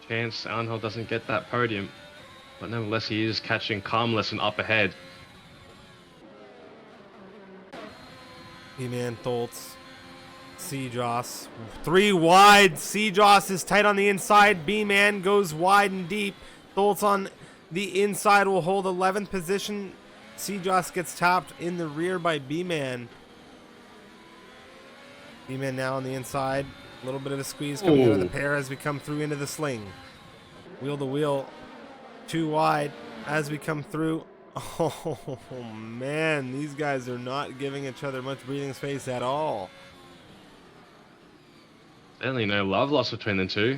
[SPEAKER 2] Chance Angel doesn't get that podium. But nevertheless, he is catching Carmelesson up ahead.
[SPEAKER 1] B-Man, Tholtz, C-Joss. 3 wide. C-Joss is tight on the inside. B-Man goes wide and deep. Tholtz on the inside will hold 11th position. C-Joss gets tapped in the rear by B-Man. B-Man now on the inside. A little bit of a squeeze coming out of the
[SPEAKER 2] Ooh.
[SPEAKER 1] pair as we come through into the sling. Wheel to wheel, too wide as we come through. Oh man, these guys are not giving each other much breathing space at all.
[SPEAKER 2] Certainly no love lost between the two.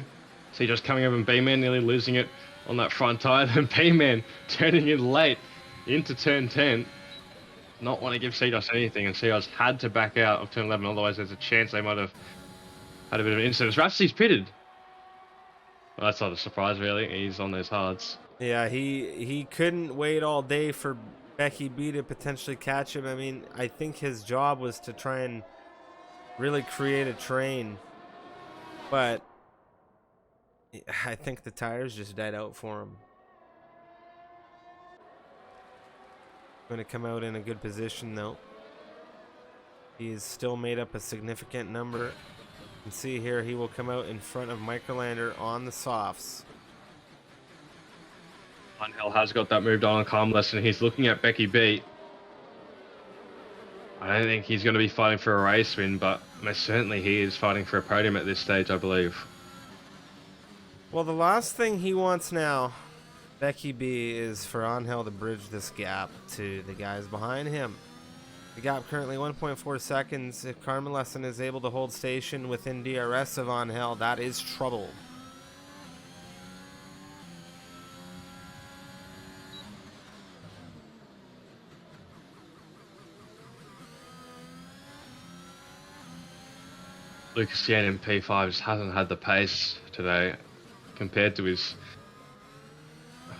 [SPEAKER 2] See, just coming over and B-Man nearly losing it on that front tire. Then B-Man turning in late into turn 10. Not want to give CEST anything, and CEST had to back out of turn 11. Otherwise, there's a chance they might have had a bit of an incident. Rasty's pitted. Well, that's not a surprise, really. He's on those hards.
[SPEAKER 1] Yeah, he couldn't wait all day for Becky B to potentially catch him. I mean, I think his job was to try and really create a train, but I think the tires just died out for him. Going to come out in a good position though. He's still made up a significant number. You can see here he will come out in front of Microlander on the softs.
[SPEAKER 2] Angel has got that moved on calm lesson. He's looking at Becky B. I don't think he's going to be fighting for a race win, but most certainly he is fighting for a podium at this stage, I believe.
[SPEAKER 1] Well, the last thing he wants now, Becky B, is for Angel to bridge this gap to the guys behind him. The gap currently 1.4 seconds. If Carmelesson is able to hold station within DRS of Angel, that is trouble.
[SPEAKER 2] Lucas Yan in P5 just hasn't had the pace today compared to his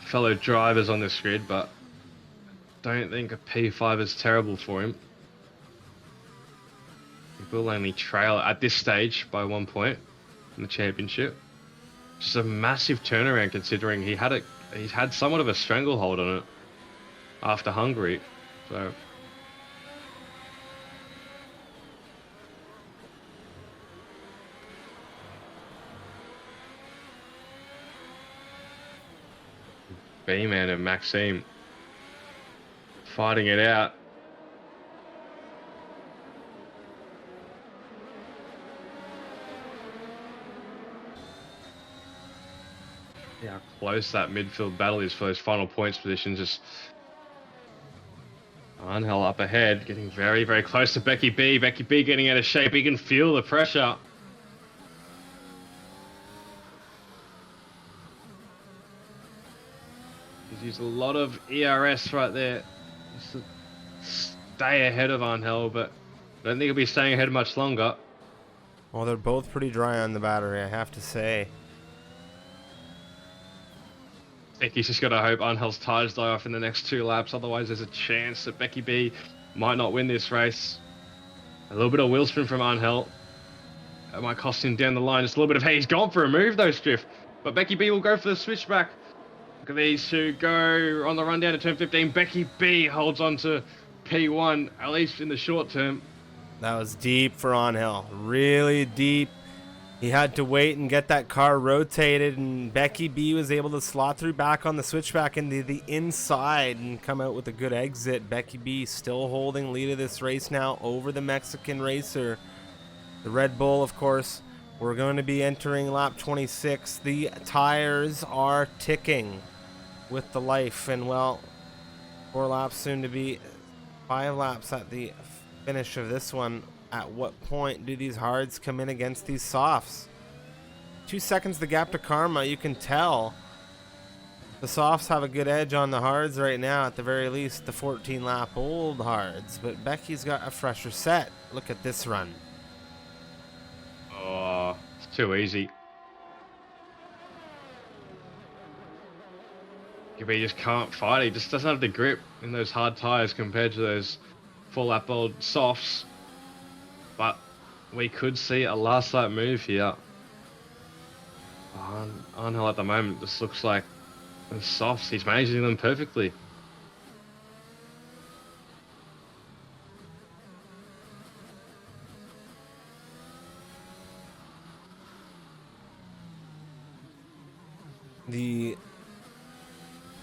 [SPEAKER 2] fellow drivers on this grid, but don't think a P5 is terrible for him. He will only trail at this stage by 1 point in the championship. Just a massive turnaround considering he's had somewhat of a stranglehold on it after Hungary. So B-Man and Maxime fighting it out. Yeah, how close that midfield battle is for those final points positions. Just Angel up ahead, getting very, very close to Becky B. Becky B getting out of shape. He can feel the pressure. He's used a lot of ERS right there just to stay ahead of Angel, but I don't think he'll be staying ahead much longer.
[SPEAKER 1] Well, they're both pretty dry on the battery, I have to say.
[SPEAKER 2] I think he's just got to hope Angel's tires die off in the next 2 laps. Otherwise, there's a chance that Becky B might not win this race. A little bit of wheel spin from Angel. That might cost him down the line. Just a little bit of, hey, he's gone for a move though, Striff. But Becky B will go for the switchback. Look at these two go on the run down to turn 15. Becky B holds on to P1, at least in the short term.
[SPEAKER 1] That was deep for Angel. Really deep. He had to wait and get that car rotated, and Becky B was able to slot through back on the switchback into the inside and come out with a good exit. Becky B still holding lead of this race now over the Mexican racer. The Red Bull, of course. We're going to be entering lap 26. The tires are ticking with the life, and well, 4 laps soon to be 5 laps at the finish of this one. At what point do these hards come in against these softs? 2 seconds the gap to Karma. You can tell the softs have a good edge on the hards right now, at the very least the 14 lap old hards, but Becky's got a fresher set. Look at this run.
[SPEAKER 2] Oh, it's too easy. He just can't fight. He just doesn't have the grip in those hard tires compared to those 4 lap old softs. But we could see a last lap move here. Angel at the moment just looks like the softs. He's managing them perfectly.
[SPEAKER 1] The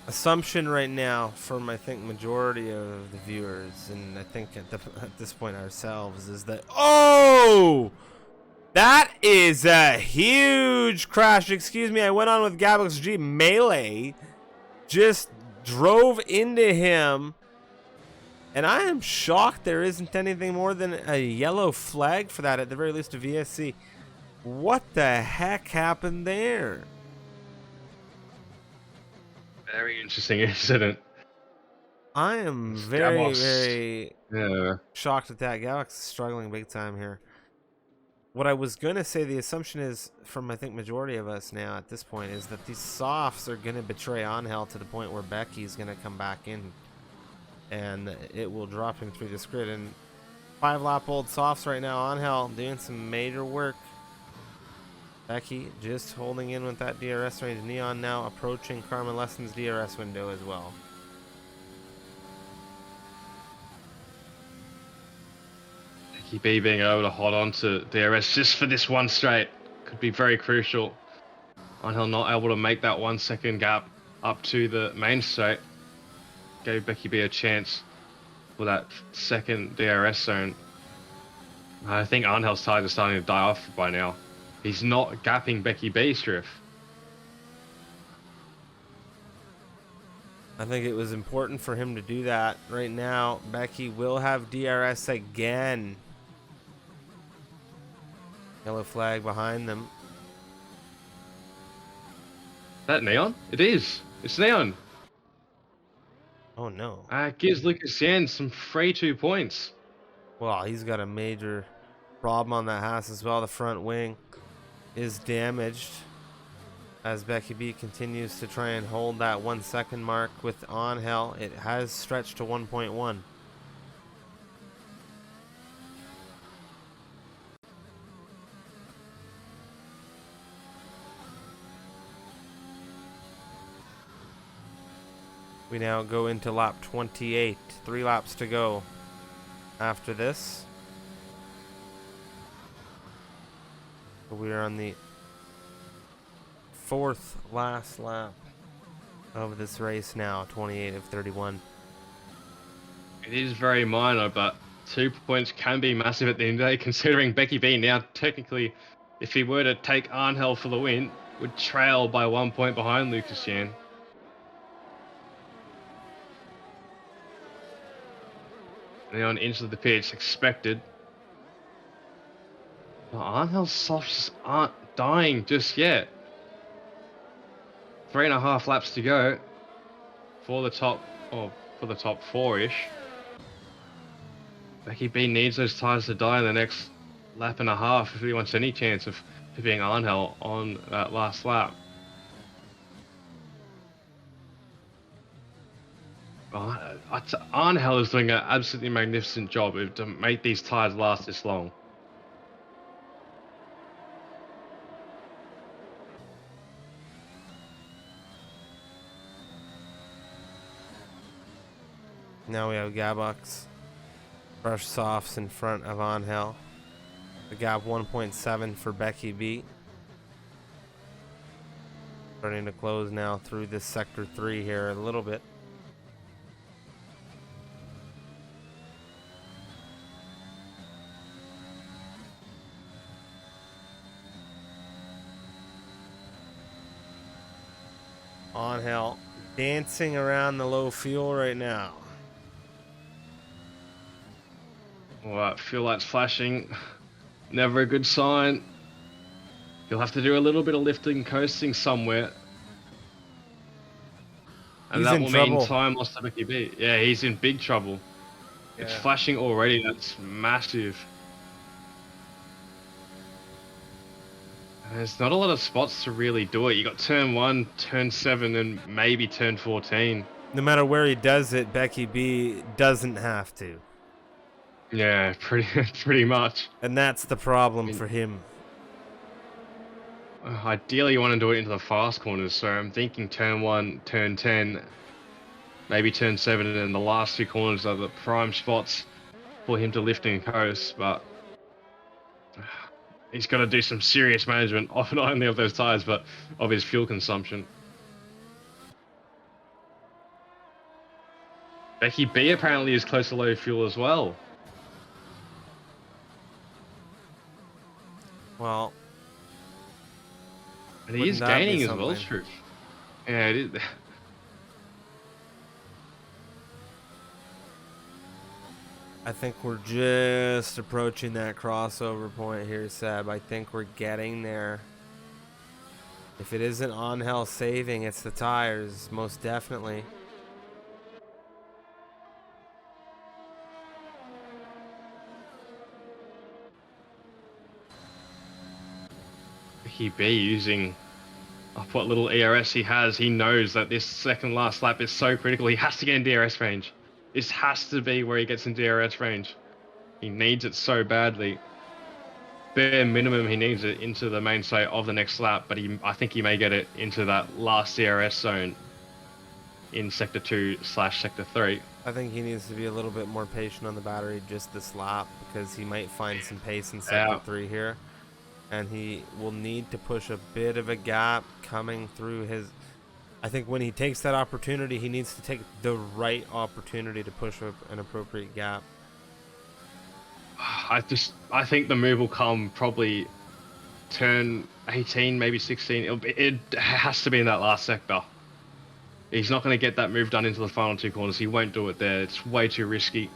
[SPEAKER 1] assumption right now from, I think, majority of the viewers, and I think at this point ourselves, is that, oh, That is a huge crash. Excuse me, I went on with Gabox G. Melee just drove into him. And I am shocked there isn't anything more than a yellow flag for that, at the very least a VSC. What the heck happened there?
[SPEAKER 2] Very interesting incident.
[SPEAKER 1] I am
[SPEAKER 2] Gabos.
[SPEAKER 1] very shocked at that. Galax is struggling big time here. What I was going to say, the assumption is, from I think majority of us now at this point, is that these softs are going to betray Angel to the point where Becky's going to come back in. And it will drop him through this grid. And 5-lap-old softs right now. Angel doing some major work. Becky just holding in with that DRS range. Neon now approaching Carmen Lesson's DRS window as well.
[SPEAKER 2] Becky B being able to hold on to DRS just for this one straight could be very crucial. Angel not able to make that 1 second gap up to the main straight. Gave Becky B a chance for that second DRS zone. I think Angel's tires are starting to die off by now. He's not gapping Becky B's drift.
[SPEAKER 1] I think it was important for him to do that. Right now, Becky will have DRS again. Yellow flag behind them.
[SPEAKER 2] Is that Neon? It is. It's Neon.
[SPEAKER 1] Oh no.
[SPEAKER 2] Gives Lucas Yan some free 2 points.
[SPEAKER 1] Well, he's got a major problem on that Haas as well. The front wing is damaged as Becky B continues to try and hold that 1 second mark with Angel. It has stretched to 1.1. We now go into lap 28. 3 laps to go after this. We are on the 4th last lap of this race now, 28 of 31.
[SPEAKER 2] It is very minor, but 2 points can be massive at the end of the day, considering Becky B now technically, if he were to take Angel for the win, would trail by 1 point behind Lucas Yan. Neon into the pitch, expected. But Angel's softs aren't dying just yet. 3.5 laps to go for the top, for the top 4-ish. Becky B needs those tires to die in the next lap and a half if he wants any chance of being Angel on that last lap. Angel is doing an absolutely magnificent job to make these tires last this long.
[SPEAKER 1] Now we have Gabox. Fresh softs in front of Angel. The gap 1.7 for Becky B. Starting to close now through this sector 3 here a little bit. Angel dancing around the low fuel right now.
[SPEAKER 2] Alright, fuel lights flashing. Never a good sign. You'll have to do a little bit of lifting, coasting somewhere. And
[SPEAKER 1] He's
[SPEAKER 2] that
[SPEAKER 1] in
[SPEAKER 2] will
[SPEAKER 1] trouble.
[SPEAKER 2] mean time lost to Becky B. Yeah, he's in big trouble.
[SPEAKER 1] Yeah.
[SPEAKER 2] It's flashing already, that's massive. There's not a lot of spots to really do it. You got turn 1, turn 7, and maybe turn 14.
[SPEAKER 1] No matter where he does it, Becky B doesn't have to.
[SPEAKER 2] Yeah, pretty much.
[SPEAKER 1] And that's the problem for him.
[SPEAKER 2] Ideally, you want to do it into the fast corners, so I'm thinking turn 1, turn 10, maybe turn 7, and then the last 2 corners are the prime spots for him to lift and coast, but he's got to do some serious management, of not only of those tires, but of his fuel consumption. Becky B apparently is close to low fuel as well.
[SPEAKER 1] Well,
[SPEAKER 2] And he
[SPEAKER 1] wouldn't
[SPEAKER 2] is
[SPEAKER 1] that be
[SPEAKER 2] gaining as well,
[SPEAKER 1] something?
[SPEAKER 2] Struth. Yeah, it is.
[SPEAKER 1] I think we're just approaching that crossover point here, Seb. I think we're getting there. If it isn't Angel saving, it's the tires, most definitely.
[SPEAKER 2] He be using up what little ERS he has. He knows that this second last lap is so critical. He has to get in DRS range. This has to be where he gets in DRS range. He needs it so badly. Bare minimum, he needs it into the main straight of the next lap, but I think he may get it into that last DRS zone in Sector 2/Sector 3.
[SPEAKER 1] I think he needs to be a little bit more patient on the battery just this lap because he might find some pace in Sector 3 here. And he will need to push a bit of a gap coming through his... I think when he takes that opportunity, he needs to take the right opportunity to push up an appropriate gap.
[SPEAKER 2] I think the move will come probably turn 18, maybe 16. It has to be in that last sector. He's not going to get that move done into the final two corners. He won't do it there. It's way too risky.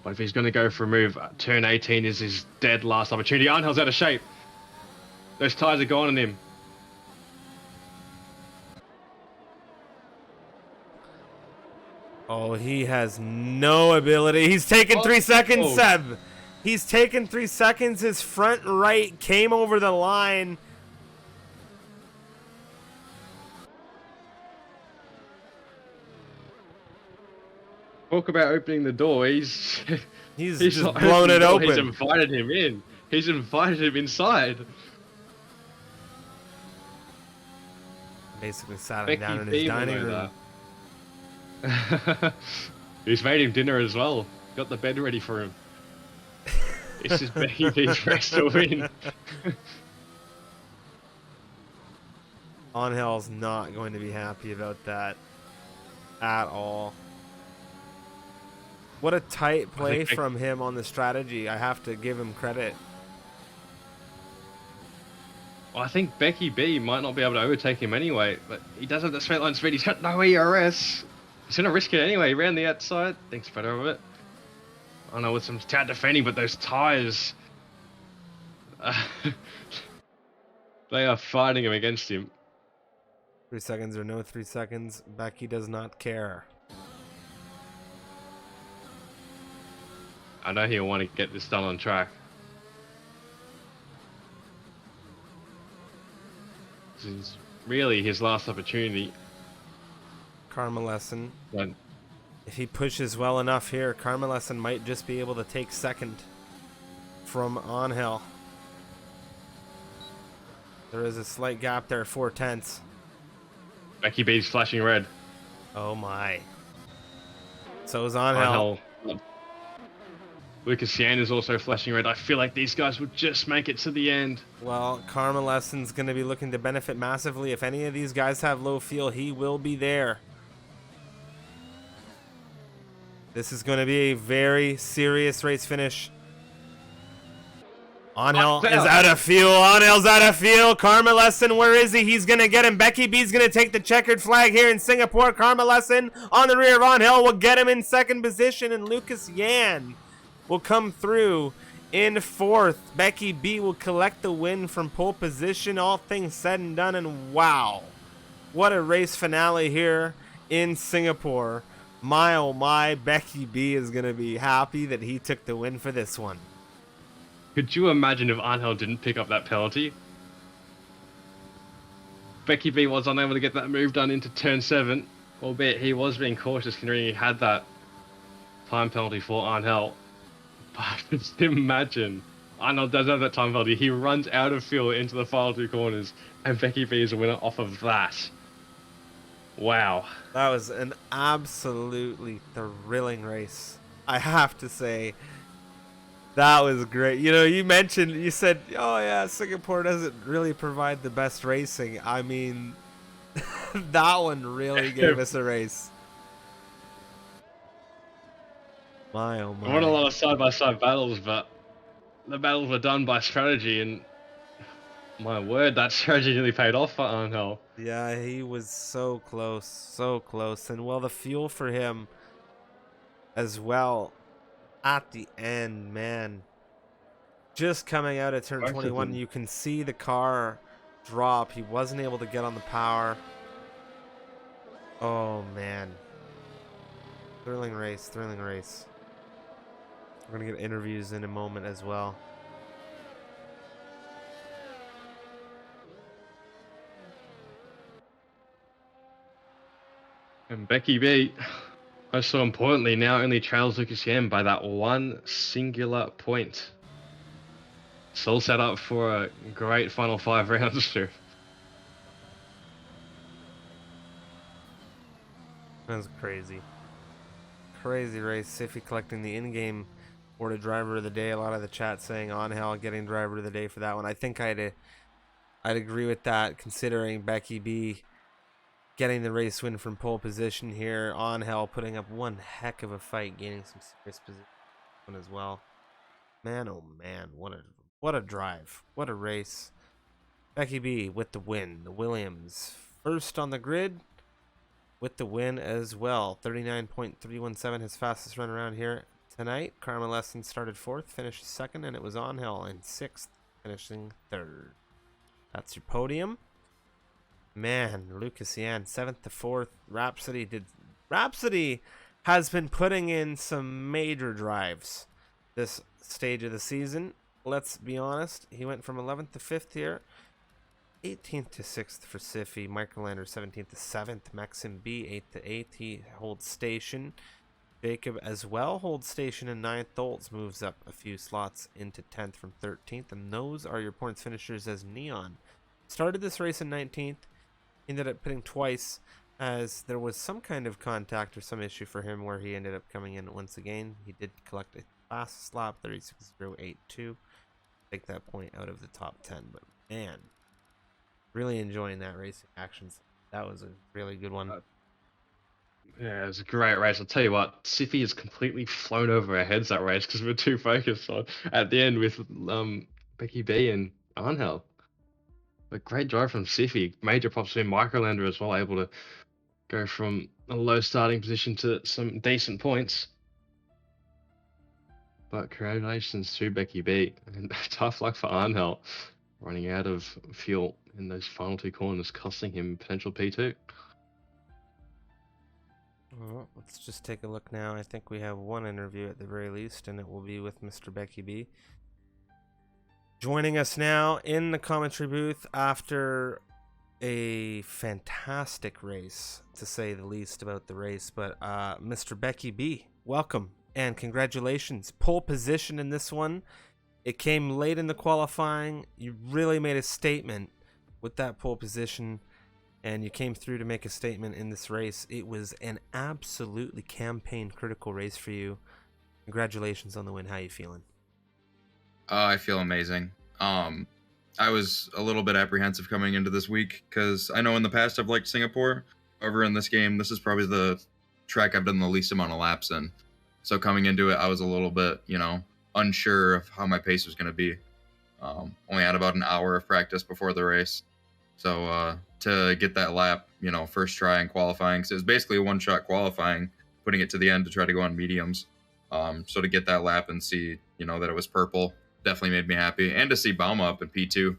[SPEAKER 2] But if he's going to go for a move, turn 18 is his dead last opportunity. Angel's out of shape. Those tires are gone on him.
[SPEAKER 1] Oh, he has no ability. He's taken 3 seconds, Seb. He's taken 3 seconds. His front right came over the line.
[SPEAKER 2] Talk about opening the door. He's
[SPEAKER 1] just blown it open.
[SPEAKER 2] He's invited him in. He's invited him inside.
[SPEAKER 1] Basically sat him down in his dining room.
[SPEAKER 2] He's made him dinner as well. Got the bed ready for him. This is Becky B's race to win.
[SPEAKER 1] Angel's not going to be happy about that at all. What a tight play from him on the strategy. I have to give him credit.
[SPEAKER 2] Well, I think Becky B might not be able to overtake him anyway, but he does have that straight line speed. He's got no ERS. He's going to risk it anyway. He ran the outside. Thinks better of it. I know with some tad defending, but those tires... they are fighting him against him.
[SPEAKER 1] 3 seconds or no 3 seconds, Becky does not care.
[SPEAKER 2] I know he'll want to get this done on track. This is really his last opportunity.
[SPEAKER 1] Karma lesson.
[SPEAKER 2] But
[SPEAKER 1] if he pushes well enough here, Karma lesson might just be able to take second from Angel. There is a slight gap there, 4/10.
[SPEAKER 2] Becky B's flashing red.
[SPEAKER 1] Oh my. So is Angel.
[SPEAKER 2] Lucas Yan is also flashing red. I feel like these guys would just make it to the end.
[SPEAKER 1] Well, Karma Lesson's going to be looking to benefit massively. If any of these guys have low fuel, he will be there. This is going to be a very serious race finish. Angel is out of fuel. Angel's out of fuel. Karma Lesson, where is he? He's going to get him. Becky B's going to take the checkered flag here in Singapore. Karma Lesson on the rear of Angel will get him in second position, and Lucas Yan will come through in fourth. Becky B will collect the win from pole position, all things said and done, and wow, what a race finale here in Singapore. My oh my, Becky B is going to be happy that he took the win for this one.
[SPEAKER 2] Could you imagine if Angel didn't pick up that penalty? Becky B was unable to get that move done into turn 7, albeit he was being cautious considering he had that time penalty for Angel. But just imagine, Arnold does have that time penalty. He runs out of fuel into the final two corners, and Becky B is a winner off of that. Wow.
[SPEAKER 1] That was an absolutely thrilling race. I have to say, that was great. You know, you said, oh yeah, Singapore doesn't really provide the best racing. I mean, that one really gave us a race. My oh my.
[SPEAKER 2] Not a lot of side-by-side battles, but the battles were done by strategy, and my word, that strategy really paid off for Angel.
[SPEAKER 1] Yeah, he was so close, so close. And well, the fuel for him as well at the end, man. Just coming out at turn
[SPEAKER 2] Both of
[SPEAKER 1] 21,
[SPEAKER 2] them.
[SPEAKER 1] you can see the car drop. He wasn't able to get on the power. Oh, man. Thrilling race, thrilling race. We're going to get interviews in a moment as well.
[SPEAKER 2] And Becky B, most so importantly, now only trails Lucas Yan by that one singular point. Still set up for a great final 5 rounds too.
[SPEAKER 1] That was crazy. Crazy race. Siffy collecting the in-game awarded driver of the day. A lot of the chat saying Angel getting driver of the day for that one. I think I'd agree with that, considering Becky B getting the race win from pole position here. Angel putting up one heck of a fight, gaining some serious position as well. Man, oh man, what a drive. What a race. Becky B with the win. The Williams first on the grid with the win as well. 39.317, his fastest run around here tonight. Karma Lesson started 4th, finished 2nd, and it was Angel in 6th, finishing 3rd. That's your podium. Man, Lucas Yan, 7th to 4th. Rhapsody has been putting in some major drives this stage of the season. Let's be honest. He went from 11th to 5th here. 18th to 6th for Siffy. Microlander 17th to 7th. Maxim B 8th to 8th. He holds station. Jacob as well holds station in 9th. Doltz moves up a few slots into 10th from 13th. And those are your points finishers as Neon started this race in 19th. Ended up pitting twice as there was some kind of contact or some issue for him where he ended up coming in once again. He did collect a fast lap, 36.082. Take that point out of the top 10. But man, really enjoying that racing actions. That was a really good one.
[SPEAKER 2] Yeah, it was a great race. I'll tell you what, Siffy has completely flown over our heads that race because we're too focused on at the end with Becky B and Angel. But great drive from Siffy. Major props to him. Microlander as well, able to go from a low starting position to some decent points. But congratulations to Becky B. And tough luck for Angel, running out of fuel in those final 2 corners, costing him potential P2.
[SPEAKER 1] Well, let's just take a look now. I think we have one interview at the very least, and it will be with Mr. Becky B. Joining us now in the commentary booth after a fantastic race, to say the least about the race. But Mr. Becky B, welcome and congratulations. Pole position in this one. It came late in the qualifying. You really made a statement with that pole position, and you came through to make a statement in this race. It was an absolutely campaign critical race for you. Congratulations on the win. How you feeling?
[SPEAKER 3] I feel amazing. I was a little bit apprehensive coming into this week because I know in the past I've liked Singapore. However, in this game, this is probably the track I've done the least amount of laps in. So coming into it, I was a little bit, unsure of how my pace was going to be. Only had about an hour of practice before the race. So to get that lap, first try in qualifying, because it was basically a one-shot qualifying, putting it to the end to try to go on mediums. So to get that lap and see, that it was purple, definitely made me happy. And to see Bauma up in P2.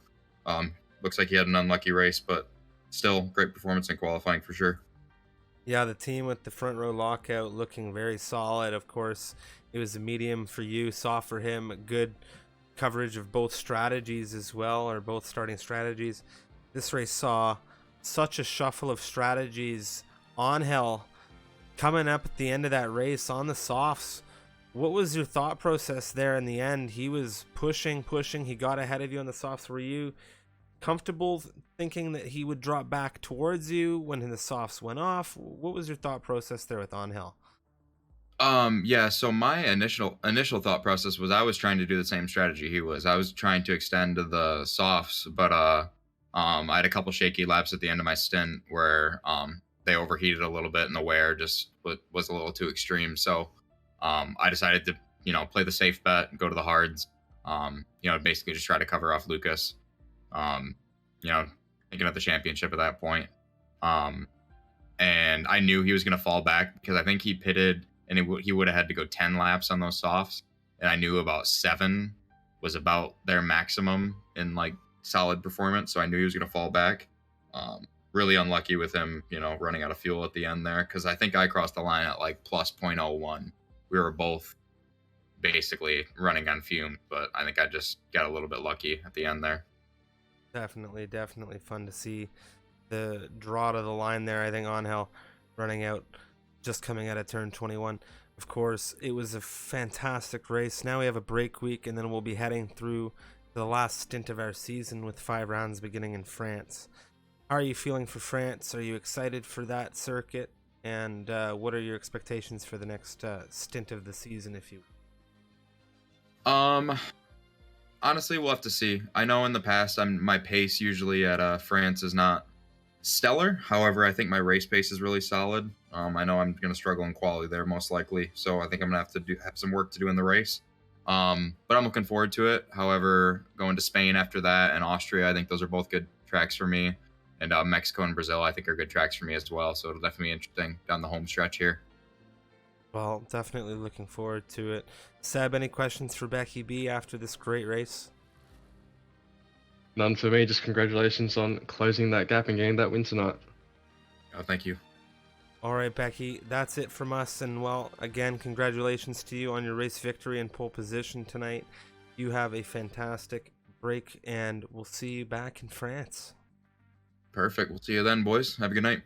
[SPEAKER 3] Looks like he had an unlucky race, but still great performance in qualifying for sure.
[SPEAKER 1] Yeah, the team with the front row lockout looking very solid. Of course, it was a medium for you, soft for him. Good coverage of both strategies as well, or both starting strategies. This race saw such a shuffle of strategies. Angel coming up at the end of that race on the softs. What was your thought process there in the end? He was pushing. He got ahead of you on the softs. Were you comfortable thinking that he would drop back towards you when the softs went off? What was your thought process there with Angel?
[SPEAKER 3] Yeah, so my initial thought process was I was trying to do the same strategy he was. I was trying to extend the softs, but I had a couple shaky laps at the end of my stint where they overheated a little bit and the wear just was a little too extreme. So I decided to, play the safe bet and go to the hards. Basically just try to cover off Lucas. Um, Thinking of the championship at that point. And I knew he was going to fall back because I think he pitted and he would have had to go 10 laps on those softs. And I knew about 7 was about their maximum in like solid performance. So I knew he was going to fall back. Really unlucky with him, running out of fuel at the end there. Cause I think I crossed the line at like plus 0.01. We were both basically running on fumes, but I think I just got a little bit lucky at the end there.
[SPEAKER 1] Definitely fun to see the draw to the line there. I think Angel running out, just coming out of turn 21. Of course, it was a fantastic race. Now we have a break week, and then we'll be heading through the last stint of our season with 5 rounds beginning in France. How are you feeling for France? Are you excited for that circuit? And what are your expectations for the next stint of the season, if you...
[SPEAKER 3] Honestly, we'll have to see. I know in the past, my pace usually at France is not stellar. However, I think my race pace is really solid. I know I'm going to struggle in quality there most likely, so I think I'm going to have to have some work to do in the race. But I'm looking forward to it. However, going to Spain after that and Austria, I think those are both good tracks for me. And Mexico and Brazil, I think, are good tracks for me as well. So it'll definitely be interesting down the home stretch here.
[SPEAKER 1] Well, definitely looking forward to it. Seb, any questions for Becky B after this great race?
[SPEAKER 2] None for me. Just congratulations on closing that gap and getting that win tonight.
[SPEAKER 3] Oh, thank you.
[SPEAKER 1] All right, Becky, that's it from us. And, well, again, congratulations to you on your race victory and pole position tonight. You have a fantastic break, and we'll see you back in France.
[SPEAKER 3] Perfect. We'll see you then, boys. Have a good night.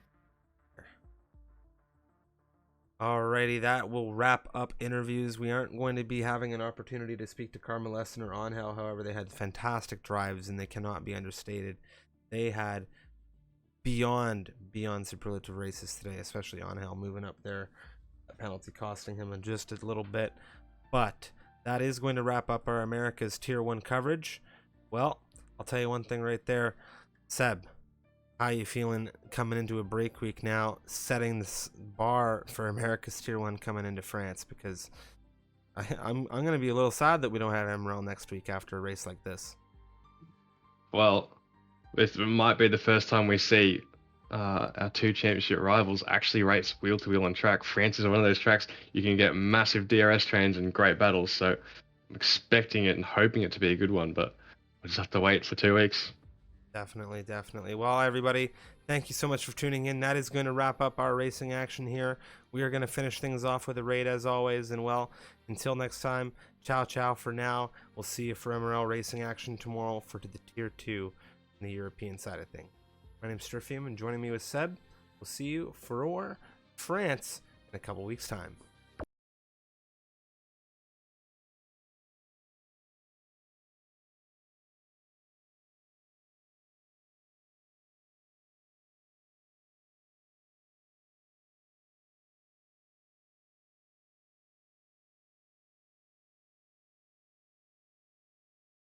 [SPEAKER 1] Alrighty, that will wrap up interviews. We aren't going to be having an opportunity to speak to Carmelesson or Angel. However, they had fantastic drives, and they cannot be understated. They had beyond superlative races today, especially Angel moving up there, a penalty costing him just a little bit. But that is going to wrap up our America's Tier 1 coverage. Well, I'll tell you one thing right there. Seb, how are you feeling coming into a break week now, setting this bar for America's Tier 1 coming into France? Because I'm going to be a little sad that we don't have MRL next week after a race like this.
[SPEAKER 2] Well, this might be the first time we see our 2 championship rivals actually race wheel to wheel on track. France is one of those tracks you can get massive DRS trains and great battles, so I'm expecting it and hoping it to be a good one, but we'll just have to wait for 2 weeks.
[SPEAKER 1] Definitely. Well, everybody, thank you so much for tuning in. That is going to wrap up our racing action here. We are going to finish things off with a raid as always. And, well, until next time, ciao for now. We'll see you for MRL racing action tomorrow for the Tier 2 in the European side of things. My name's Strifium, and joining me with Seb. We'll see you for France in a couple weeks' time.